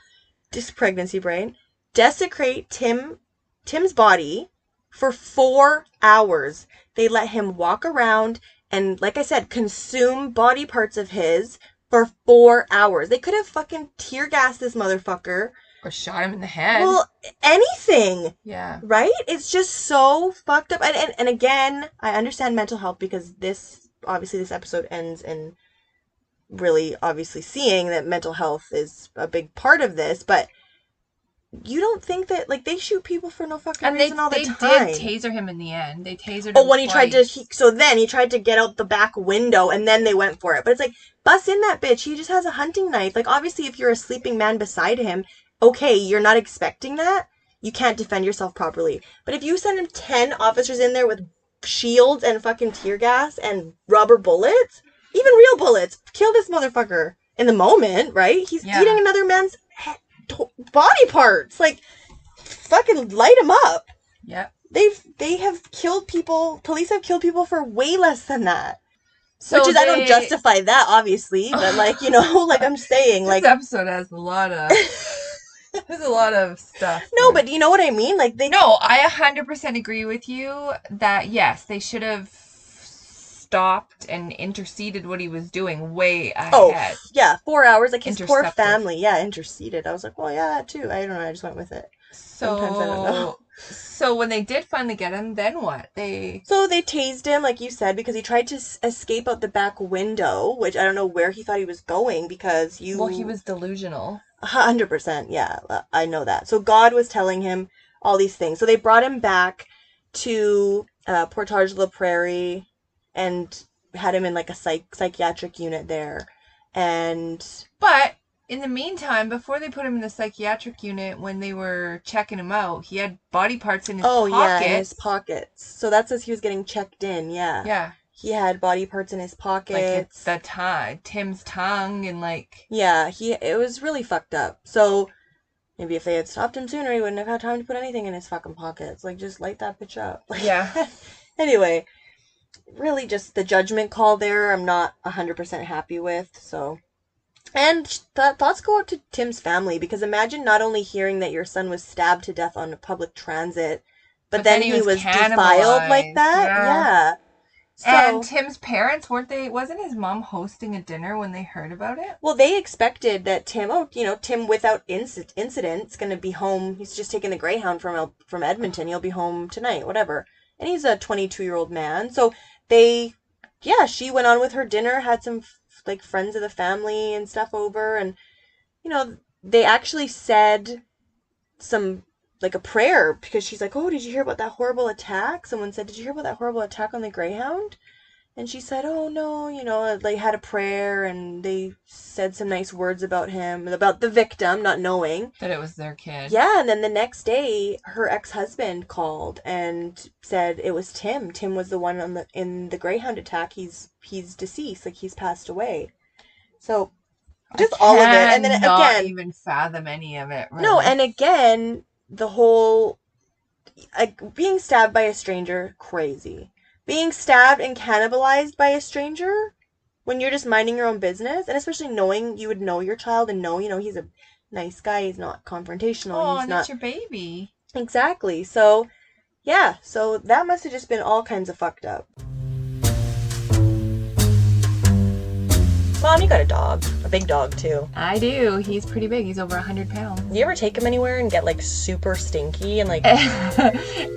Just pregnancy brain. Desecrate Tim's body for 4 hours. They let him walk around and like I said, consume body parts of his for 4 hours. They could have fucking tear gassed this motherfucker. Or shot him in the head. Well, anything. Yeah. Right? It's just so fucked up. And again, I understand mental health because this episode ends in really obviously seeing that mental health is a big part of this, but you don't think that, like, they shoot people for no fucking reason all the time. And they did taser him in the end. They tasered him Oh, when he twice. he tried to get out the back window and then they went for it. But it's like, bust in that bitch. He just has a hunting knife. Like, obviously, if you're a sleeping man beside him, okay, you're not expecting that. You can't defend yourself properly. But if you send him 10 officers in there with shields and fucking tear gas and rubber bullets, even real bullets, kill this motherfucker in the moment, right? He's eating another man's body parts. Like, fucking light him up. Yep. They have killed people. Police have killed people for way less than that. So I don't justify that, obviously, but like, you know, like I'm saying, like this episode has a lot of there's a lot of stuff. No, but you know what I mean? Like No, I 100% agree with you that yes, they should have stopped and interceded what he was doing way ahead. Oh, yeah, 4 hours. Like his poor family. Yeah, interceded. I was like, well, yeah, too. I don't know. I just went with it. Sometimes I don't know. So when they did finally get him, then what? So they tased him, like you said, because he tried to escape out the back window, which I don't know where he thought he was going because Well, he was delusional. 100%, yeah. I know that. So God was telling him all these things. So they brought him back to Portage La Prairie and had him in like a psychiatric unit there. But in the meantime, before they put him in the psychiatric unit, when they were checking him out, he had body parts in his pockets. Oh, yeah, in his pockets. So that's as he was getting checked in, yeah. Yeah. He had body parts in his pockets. Like Tim's tongue and like... Yeah, it was really fucked up. So maybe if they had stopped him sooner, he wouldn't have had time to put anything in his fucking pockets. Like, just light that bitch up. Like, yeah. Anyway, really just the judgment call there I'm not 100% happy with, so... And thoughts go out to Tim's family, because imagine not only hearing that your son was stabbed to death on public transit, but then he was defiled like that. Yeah. So, and Tim's parents, wasn't his mom hosting a dinner when they heard about it? Well, they expected that Tim without incident's going to be home. He's just taking the Grey Hound from Edmonton. He'll be home tonight, whatever. And he's a 22-year-old man. So she went on with her dinner, had some like friends of the family and stuff over, and they actually said some like a prayer, because she's like, oh, did you hear about that horrible attack? Someone said, did you hear about that horrible attack on the Grey Hound? And she said, oh no, they had a prayer and they said some nice words about him, about the victim, not knowing that it was their kid. Yeah. And then the next day her ex-husband called and said it was Tim. Tim was the one in the Grey Hound attack. He's deceased, like he's passed away. So just all of it. And then again, not even fathom any of it. Really. No, and again, the whole being stabbed by a stranger, crazy. Being stabbed and cannibalized by a stranger when you're just minding your own business, and especially knowing you would know your child and know, he's a nice guy, he's not confrontational. Oh, he's and not... it's your baby. Exactly. So, yeah. So that must have just been all kinds of fucked up. Mom, you got a dog. A big dog, too. I do. He's pretty big. He's over 100 pounds. Do you ever take him anywhere and get, like, super stinky and, like...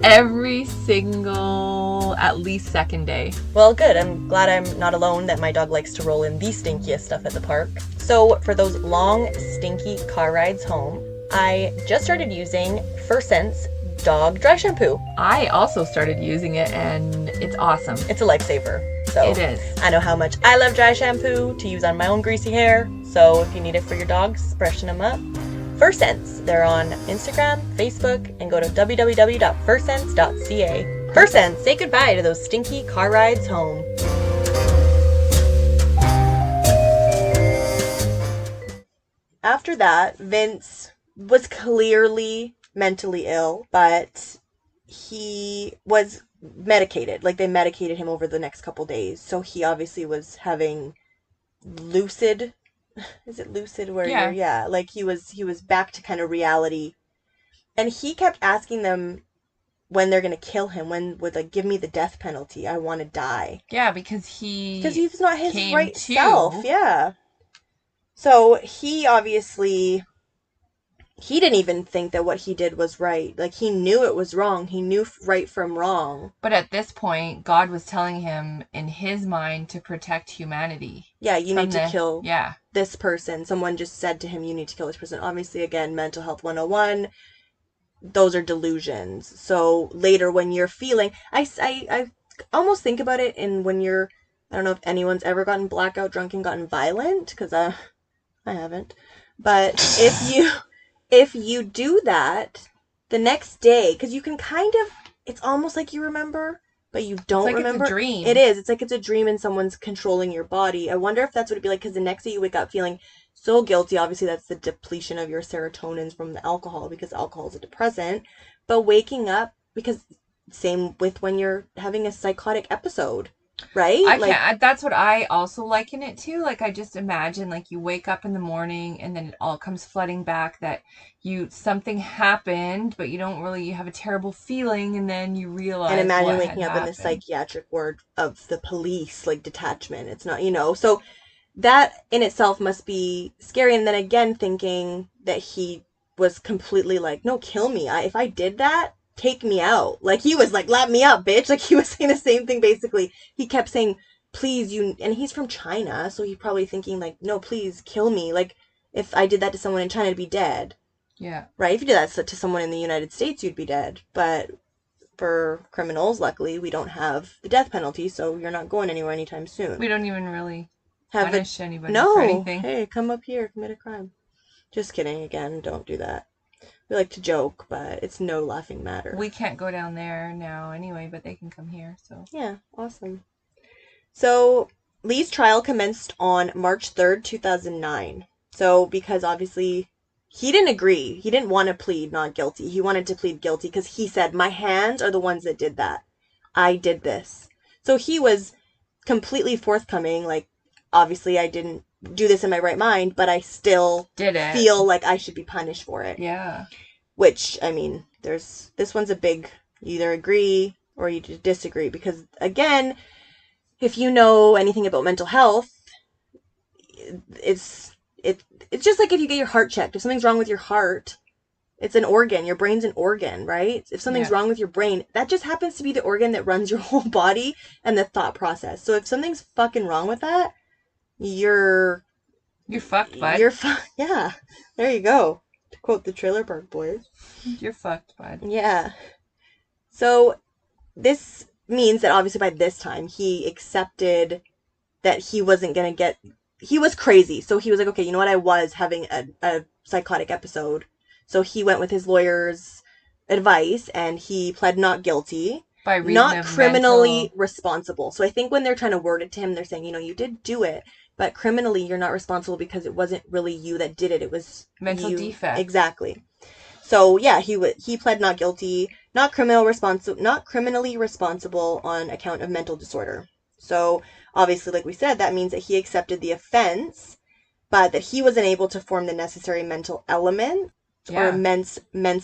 Every single, at least second day. Well, good. I'm glad I'm not alone, that my dog likes to roll in the stinkiest stuff at the park. So, for those long, stinky car rides home, I just started using First Sense dog dry shampoo. I also started using it, and it's awesome. It's a lifesaver. So it is. I know how much I love dry shampoo to use on my own greasy hair. So if you need it for your dogs, freshen them up. First Sense. They're on Instagram, Facebook, and go to www.firstsense.ca. First Sense. Say goodbye to those stinky car rides home. After that, Vince was clearly mentally ill, but he was medicated. Like, they medicated him over the next couple days, so he obviously was having lucid... Is it lucid where yeah. Like, he was back to kind of reality. And he kept asking them when they're going to kill him, when would like give me the death penalty. I want to die. Yeah, because Because he he's not his came right self. to. Yeah. So he obviously he didn't even think that what he did was right. Like he knew it was wrong. He knew right from wrong. But at this point, God was telling him in his mind to protect humanity. Yeah, you need to kill Yeah. this person. Someone just said to him, you need to kill this person. Obviously, again, mental health 101, those are delusions. So later when you're feeling, I almost think about it in when you're, I don't know if anyone's ever gotten blackout drunk and gotten violent, because I haven't. But if you do that the next day, because you can kind of, it's almost like you remember, but you don't like remember. It's a dream. It is. It's like it's a dream and someone's controlling your body. I wonder if that's what it'd be like, because the next day you wake up feeling so guilty. Obviously, that's the depletion of your serotonins from the alcohol, because alcohol is a depressant. But waking up, because same with when you're having a psychotic episode. Right? That's what I also liken it to. Like, I just imagine, like, you wake up in the morning and then it all comes flooding back that something happened, but you have a terrible feeling, and then you realize. And imagine waking up in the psychiatric ward of the police, like, detachment. It's not, so that in itself must be scary. And then again, thinking that he was completely like, no, kill me. If I did that, take me out. Like, he was like, let me up, bitch. Like, he was saying the same thing, basically. He kept saying, please, and he's from China, so he's probably thinking, like, no, please, kill me. Like, if I did that to someone in China, I'd be dead. Yeah. Right? If you did that to someone in the United States, you'd be dead. But for criminals, luckily, we don't have the death penalty, so you're not going anywhere anytime soon. We don't even really punish anybody for anything. Hey, come up here, commit a crime. Just kidding, again, don't do that. We like to joke, but it's no laughing matter. We can't go down there now anyway, but they can come here, so. Yeah, awesome. So, Lee's trial commenced on March 3rd, 2009. So, because obviously he didn't agree. He didn't want to plead not guilty. He wanted to plead guilty because he said, my hands are the ones that did that. I did this. So he was completely forthcoming, like, obviously I didn't do this in my right mind, but I still feel like I should be punished for it. Yeah. Which, I mean, this one's a big, you either agree or you disagree, because again, if you know anything about mental health, it's just like if you get your heart checked. If something's wrong with your heart, it's an organ. Your brain's an organ, right? If something's wrong with your brain, that just happens to be the organ that runs your whole body and the thought process. So if something's fucking wrong with that, you're fucked, bud. Yeah, there you go. To quote the Trailer Park Boys. You're fucked, bud. Yeah. So this means that obviously by this time he accepted that he wasn't going to he was crazy. So he was like, okay, you know what? I was having a psychotic episode. So he went with his lawyer's advice and he pled not guilty. By reason not of criminally responsible. So I think when they're trying to word it to him, they're saying, you did do it, but criminally you're not responsible because it wasn't really you that did it. It was mental defect. Exactly. So yeah, he pled not guilty, not criminally responsible on account of mental disorder. So obviously, like we said, that means that he accepted the offense, but that he wasn't able to form the necessary mental element or mens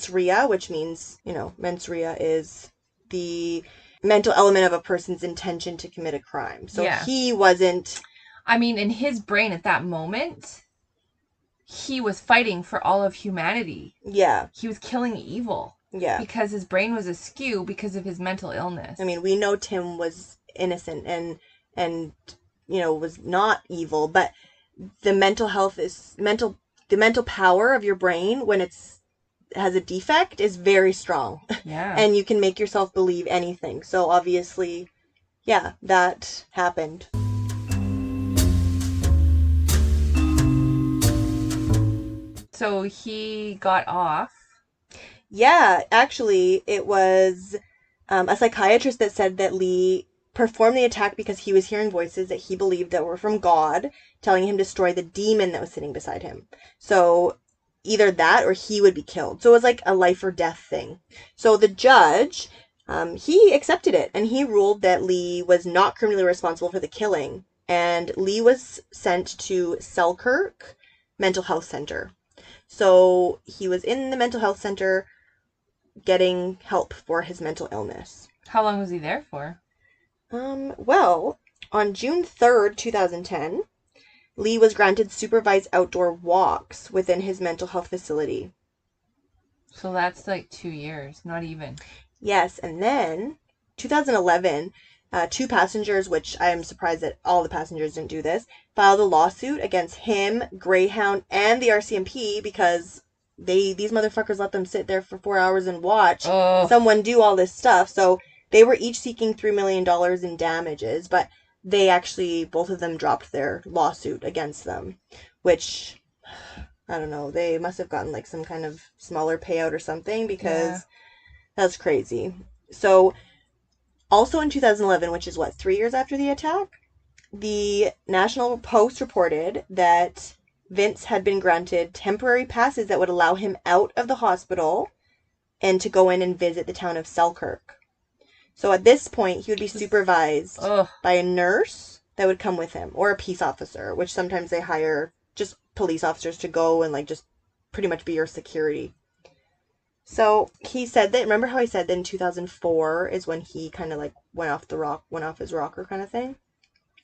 rea, which means, mens rea is the mental element of a person's intention to commit a crime. So he wasn't. I mean, in his brain at that moment, he was fighting for all of humanity. Yeah. He was killing evil. Yeah. Because his brain was askew because of his mental illness. I mean, we know Tim was innocent and was not evil, but the mental health the mental power of your brain when has a defect is very strong. Yeah. And you can make yourself believe anything. So obviously, yeah, that happened. So he got off. Yeah, actually, it was a psychiatrist that said that Lee performed the attack because he was hearing voices that he believed that were from God, telling him to destroy the demon that was sitting beside him. So either that or he would be killed. So it was like a life or death thing. So the judge, he accepted it, and he ruled that Lee was not criminally responsible for the killing. And Lee was sent to Selkirk Mental Health Center. So he was in the mental health center getting help for his mental illness. How long was he there for? Well, on June 3rd, 2010, Lee was granted supervised outdoor walks within his mental health facility. So that's like 2 years, not even. Yes, and then 2011, two passengers, which I am surprised that all the passengers didn't do this, filed a lawsuit against him, Grey Hound, and the RCMP because these motherfuckers let them sit there for 4 hours and watch someone do all this stuff. So they were each seeking $3 million in damages, but they actually, both of them dropped their lawsuit against them, which, I don't know, they must have gotten like some kind of smaller payout or something because that's crazy. So also in 2011, which is 3 years after the attack, the National Post reported that Vince had been granted temporary passes that would allow him out of the hospital and to go in and visit the town of Selkirk. So at this point, he would be supervised by a nurse that would come with him, or a peace officer, which sometimes they hire just police officers to go and like just pretty much be your security. So he said that, remember how I said that in 2004 is when he kind of like went off his rocker kind of thing?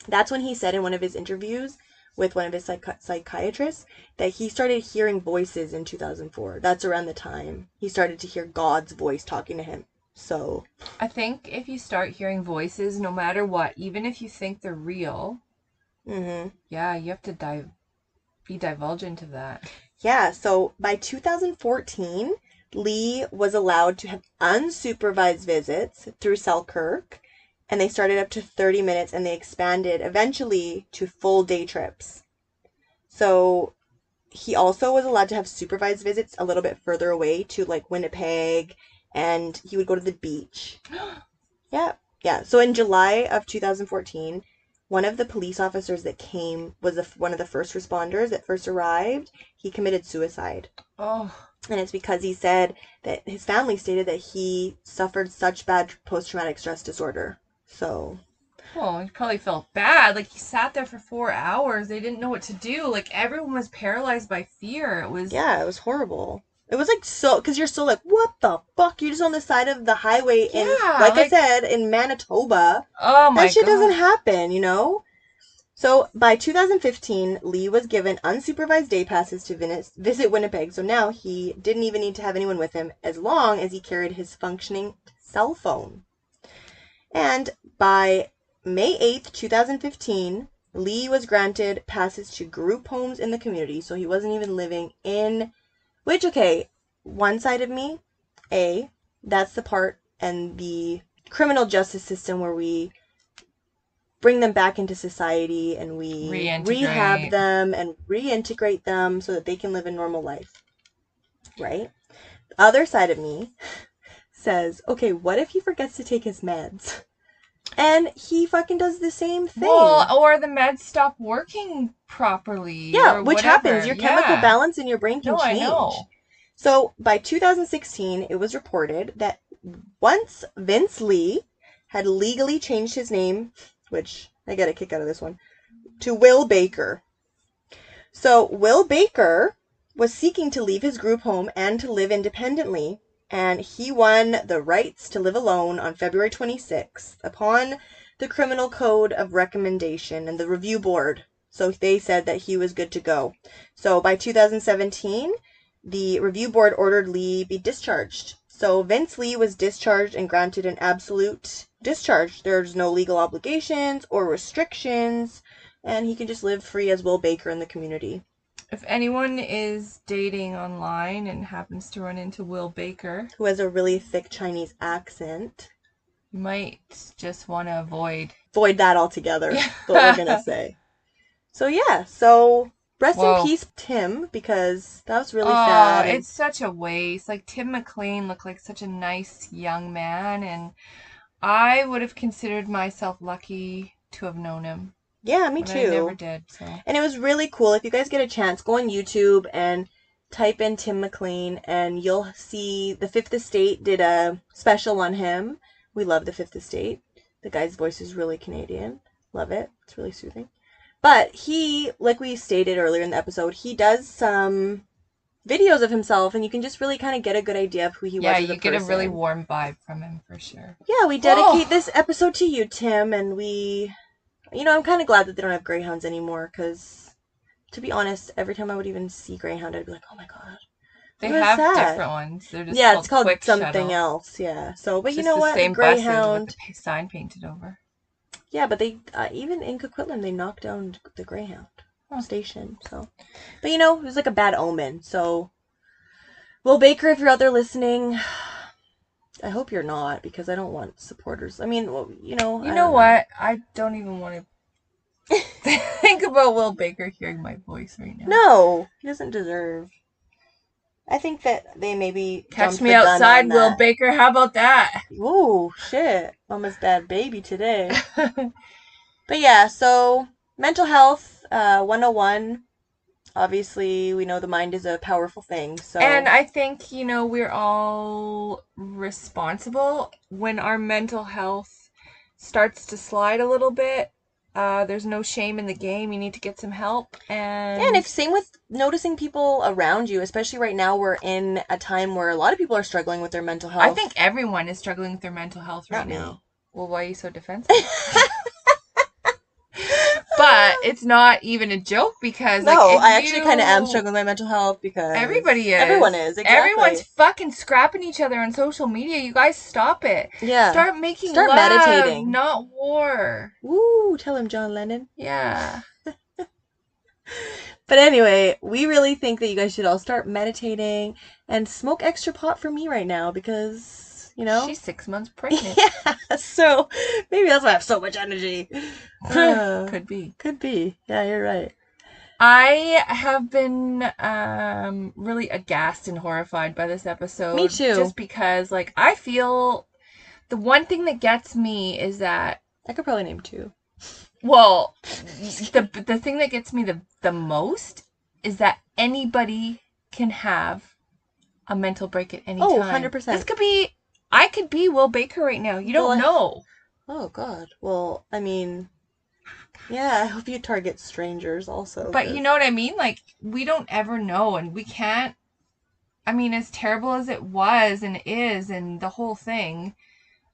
That's when he said in one of his interviews with one of his psychiatrists that he started hearing voices in 2004. That's around the time he started to hear God's voice talking to him. So I think if you start hearing voices, no matter what, even if you think they're real, yeah, you have to be divulgent of that. Yeah, so by 2014, Lee was allowed to have unsupervised visits through Selkirk, and they started up to 30 minutes, and they expanded eventually to full day trips. So he also was allowed to have supervised visits a little bit further away to like Winnipeg, and he would go to the beach. Yeah. So in July of 2014, one of the police officers that came was one of the first responders that first arrived. He committed suicide. And it's because he said that his family stated that he suffered such bad post-traumatic stress disorder. So... Well, he probably felt bad. Like, he sat there for 4 hours. They didn't know what to do. Like, everyone was paralyzed by fear. It was... Yeah, it was horrible. It was like so... Because you're so like, what the fuck? You're just on the side of the highway in... Like I said, in Manitoba. Oh, my God. That shit doesn't happen, you know? So, by 2015, Lee was given unsupervised day passes to visit Winnipeg. So now he didn't even need to have anyone with him as long as he carried his functioning cell phone. And by May 8th, 2015, Lee was granted passes to group homes in the community. So he wasn't even living in... Which, okay, one side of me, that's the part and the criminal justice system where we bring them back into society and we rehab them and reintegrate them so that they can live a normal life. Right? The other side of me says, okay, what if he forgets to take his meds? And he fucking does the same thing. Well, or the meds stop working properly. Yeah, which happens. Your chemical balance in your brain can change. I know. So by 2016, it was reported that once Vince Lee had legally changed his name, which I get a kick out of this one, to Will Baker. So Will Baker was seeking to leave his group home and to live independently. And he won the rights to live alone on February 26th upon the Criminal Code of Recommendation and the Review Board. So they said that he was good to go. So by 2017, the Review Board ordered Lee be discharged. So Vince Lee was discharged and granted an absolute discharge. There's no legal obligations or restrictions, and he can just live free as Will Baker in the community. If anyone is dating online and happens to run into Will Baker, who has a really thick Chinese accent, you might just want to avoid that altogether. What we're gonna say. So yeah, so rest in peace, Tim, because that was really sad. It's such a waste. Like, Tim McLean looked like such a nice young man, and I would have considered myself lucky to have known him. Yeah, me too. I never did. So. And it was really cool. If you guys get a chance, go on YouTube and type in Tim McLean, and you'll see the Fifth Estate did a special on him. We love the Fifth Estate. The guy's voice is really Canadian. Love it. It's really soothing. But he, like we stated earlier in the episode, he does some videos of himself, and you can just really kind of get a good idea of who he was as a person. Yeah, you get a really warm vibe from him for sure. Yeah, we dedicate this episode to you, Tim, and we, I'm kind of glad that they don't have greyhounds anymore, because, to be honest, every time I would even see greyhound, I'd be like, oh my god. They have different ones. They're just it's called quick something shuttle. else, yeah. So, but It's you just know what? the same Greyhound. buses with the sign painted over. Yeah, but they, even in Coquitlam, they knocked down the Greyhound station, so. But it was like a bad omen, so. Will Baker, if you're out there listening, I hope you're not, because I don't want supporters. I mean, well, You know what? I don't even want to think about Will Baker hearing my voice right now. No, he doesn't deserve. I think that they maybe catch me outside, Will Baker. How about that? Whoa, shit! Mama's bad baby today. But yeah, so mental health 101. Obviously, we know the mind is a powerful thing. So, and I think we're all responsible when our mental health starts to slide a little bit. There's no shame in the game. You need to get some help. And if same with noticing people around you, especially right now, we're in a time where a lot of people are struggling with their mental health. I think everyone is struggling with their mental health right now. Well, why are you so defensive? But it's not even a joke, because I actually kind of am struggling with my mental health, because everybody is. Everyone is. Exactly. Everyone's fucking scrapping each other on social media. You guys stop it. Yeah. Start love, meditating, not war. Woo! Tell him, John Lennon. Yeah. But anyway, we really think that you guys should all start meditating and smoke extra pot for me right now, because. She's 6 months pregnant. Yeah, so maybe that's why I have so much energy. Could be. Yeah, you're right. I have been really aghast and horrified by this episode. Me too. Just because, I feel the one thing that gets me is that... I could probably name two. Well, the thing that gets me the most is that anybody can have a mental break at any time. 100%. This could be... I could be Will Baker right now. You don't know. Oh, God. Well, I mean, yeah, I hope you target strangers also. But you know what I mean? We don't ever know, and we can't. I mean, as terrible as it was and is, and the whole thing,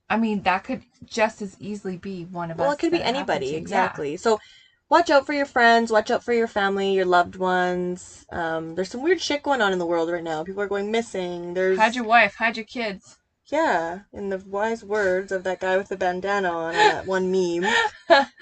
I mean, that could just as easily be one of us. Well, it could be anybody, exactly. Yeah. So watch out for your friends, watch out for your family, your loved ones. There's some weird shit going on in the world right now. People are going missing. Hide your wife, hide your kids. Yeah, in the wise words of that guy with the bandana on that one meme.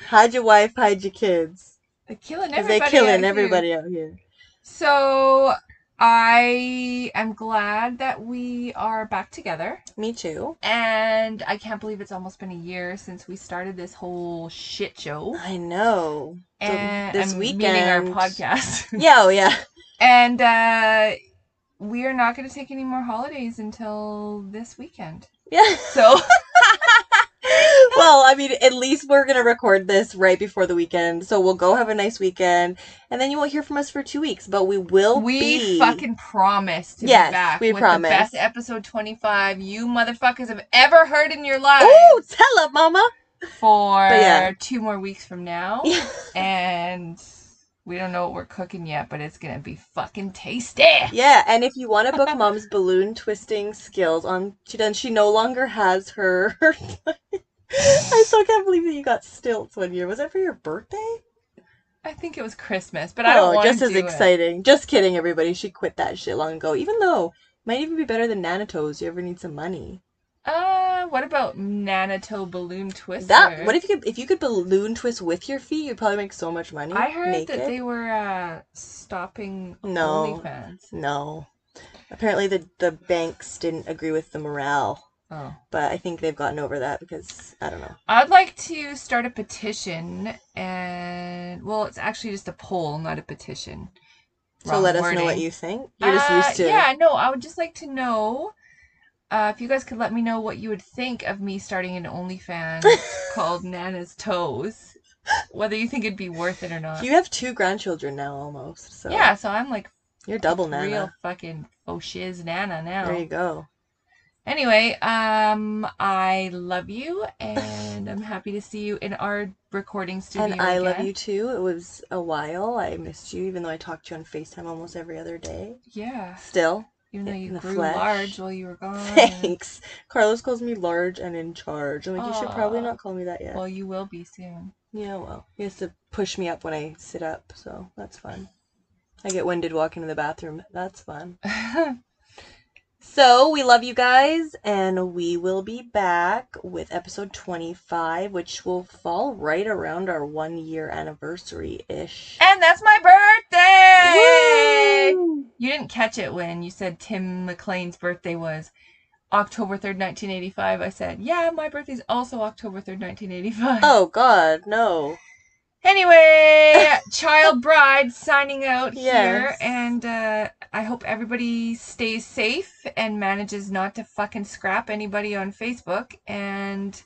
Hide your wife, hide your kids. They're killing everybody out here. So, I am glad that we are back together. Me too. And I can't believe it's almost been a year since we started this whole shit show. I know. And this weekend. Meaning our podcast. Yeah, oh yeah. And, we are not going to take any more holidays until this weekend. Yeah. So. Well, I mean, at least we're going to record this right before the weekend. So we'll go have a nice weekend. And then you won't hear from us for 2 weeks. But we fucking promise to be back with the best episode 25 you motherfuckers have ever heard in your lives. Oh, tell up, mama. For 2 more weeks from now. And... we don't know what we're cooking yet, but it's going to be fucking tasty. Yeah, and if you want to book Mom's balloon twisting skills she no longer has her... I still can't believe that you got stilts one year. Was that for your birthday? I think it was Christmas, but I don't want to do it. just as exciting. Just kidding, everybody. She quit that shit long ago. Even though, it might even be better than Nanotoes. You ever need some money. What about Nanoto balloon twister? What if you could balloon twist with your feet? You'd probably make so much money. I heard that they were stopping OnlyFans. No. Apparently the banks didn't agree with the morale. Oh. But I think they've gotten over that because, I don't know. I'd like to start a petition and, well, it's actually just a poll, not a petition. So let us know what you think. You're just used to... Yeah, no, I would just like to know... if you guys could let me know what you would think of me starting an OnlyFans called Nana's Toes. Whether you think it'd be worth it or not. You have 2 grandchildren now almost. So yeah, so I'm like... you're double Nana. Real fucking shiz Nana now. There you go. Anyway, I love you, and I'm happy to see you in our recording And studio I love again. you too. It was a while. I missed you, even though I talked to you on FaceTime almost every other day. Yeah, Still, even though you in the grew large flesh. while you were gone. And Thanks. Carlos calls me large and in charge. I'm like, you should probably aw, not call me that yet. well, you will be soon. Yeah, well, he has to push me up when I sit up, so that's fun. I get winded walking to the bathroom. That's fun. So, we love you guys, and we will be back with episode 25, which will fall right around our 1 year anniversary ish. And that's my birthday! Woo! You didn't catch it when you said Tim McLean's birthday was October 3rd, 1985. I said, yeah, my birthday's also October 3rd, 1985. Oh, God, no. Anyway, Child Bride signing out here, Yes. and I hope everybody stays safe and manages not to fucking scrap anybody on Facebook. And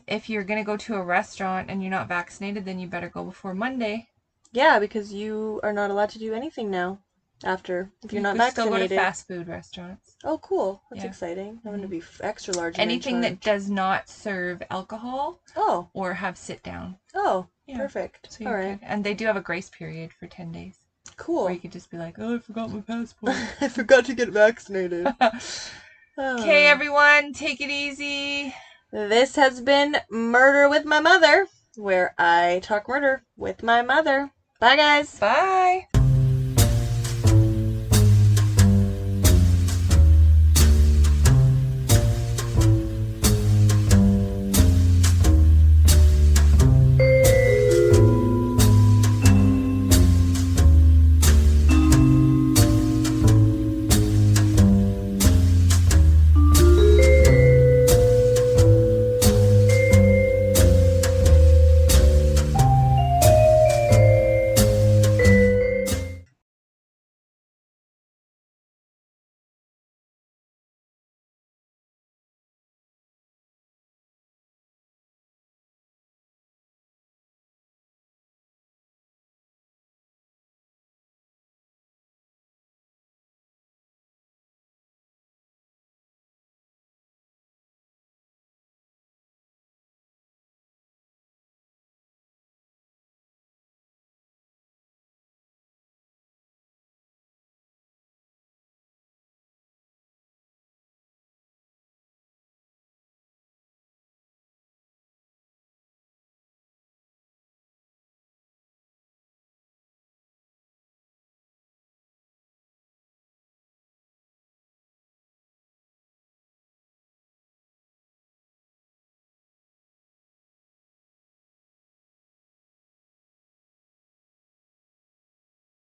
if you're gonna go to a restaurant and you're not vaccinated, then you better go before Monday. Yeah, because you are not allowed to do anything now if you're You not can still go to vaccinated. fast food restaurants. Oh, cool. That's Yeah. exciting. I'm going to be extra large and in Anything that charge. does not serve alcohol Oh, or have sit down. oh, Yeah. perfect. So All you're right. good. And they do have a grace period for 10 days. Or Cool. you could just be like, oh, I forgot my passport. I forgot to get vaccinated. Okay, everyone, take it easy. This has been Murder with My Mother, where I talk murder with my mother. Bye, guys. Bye.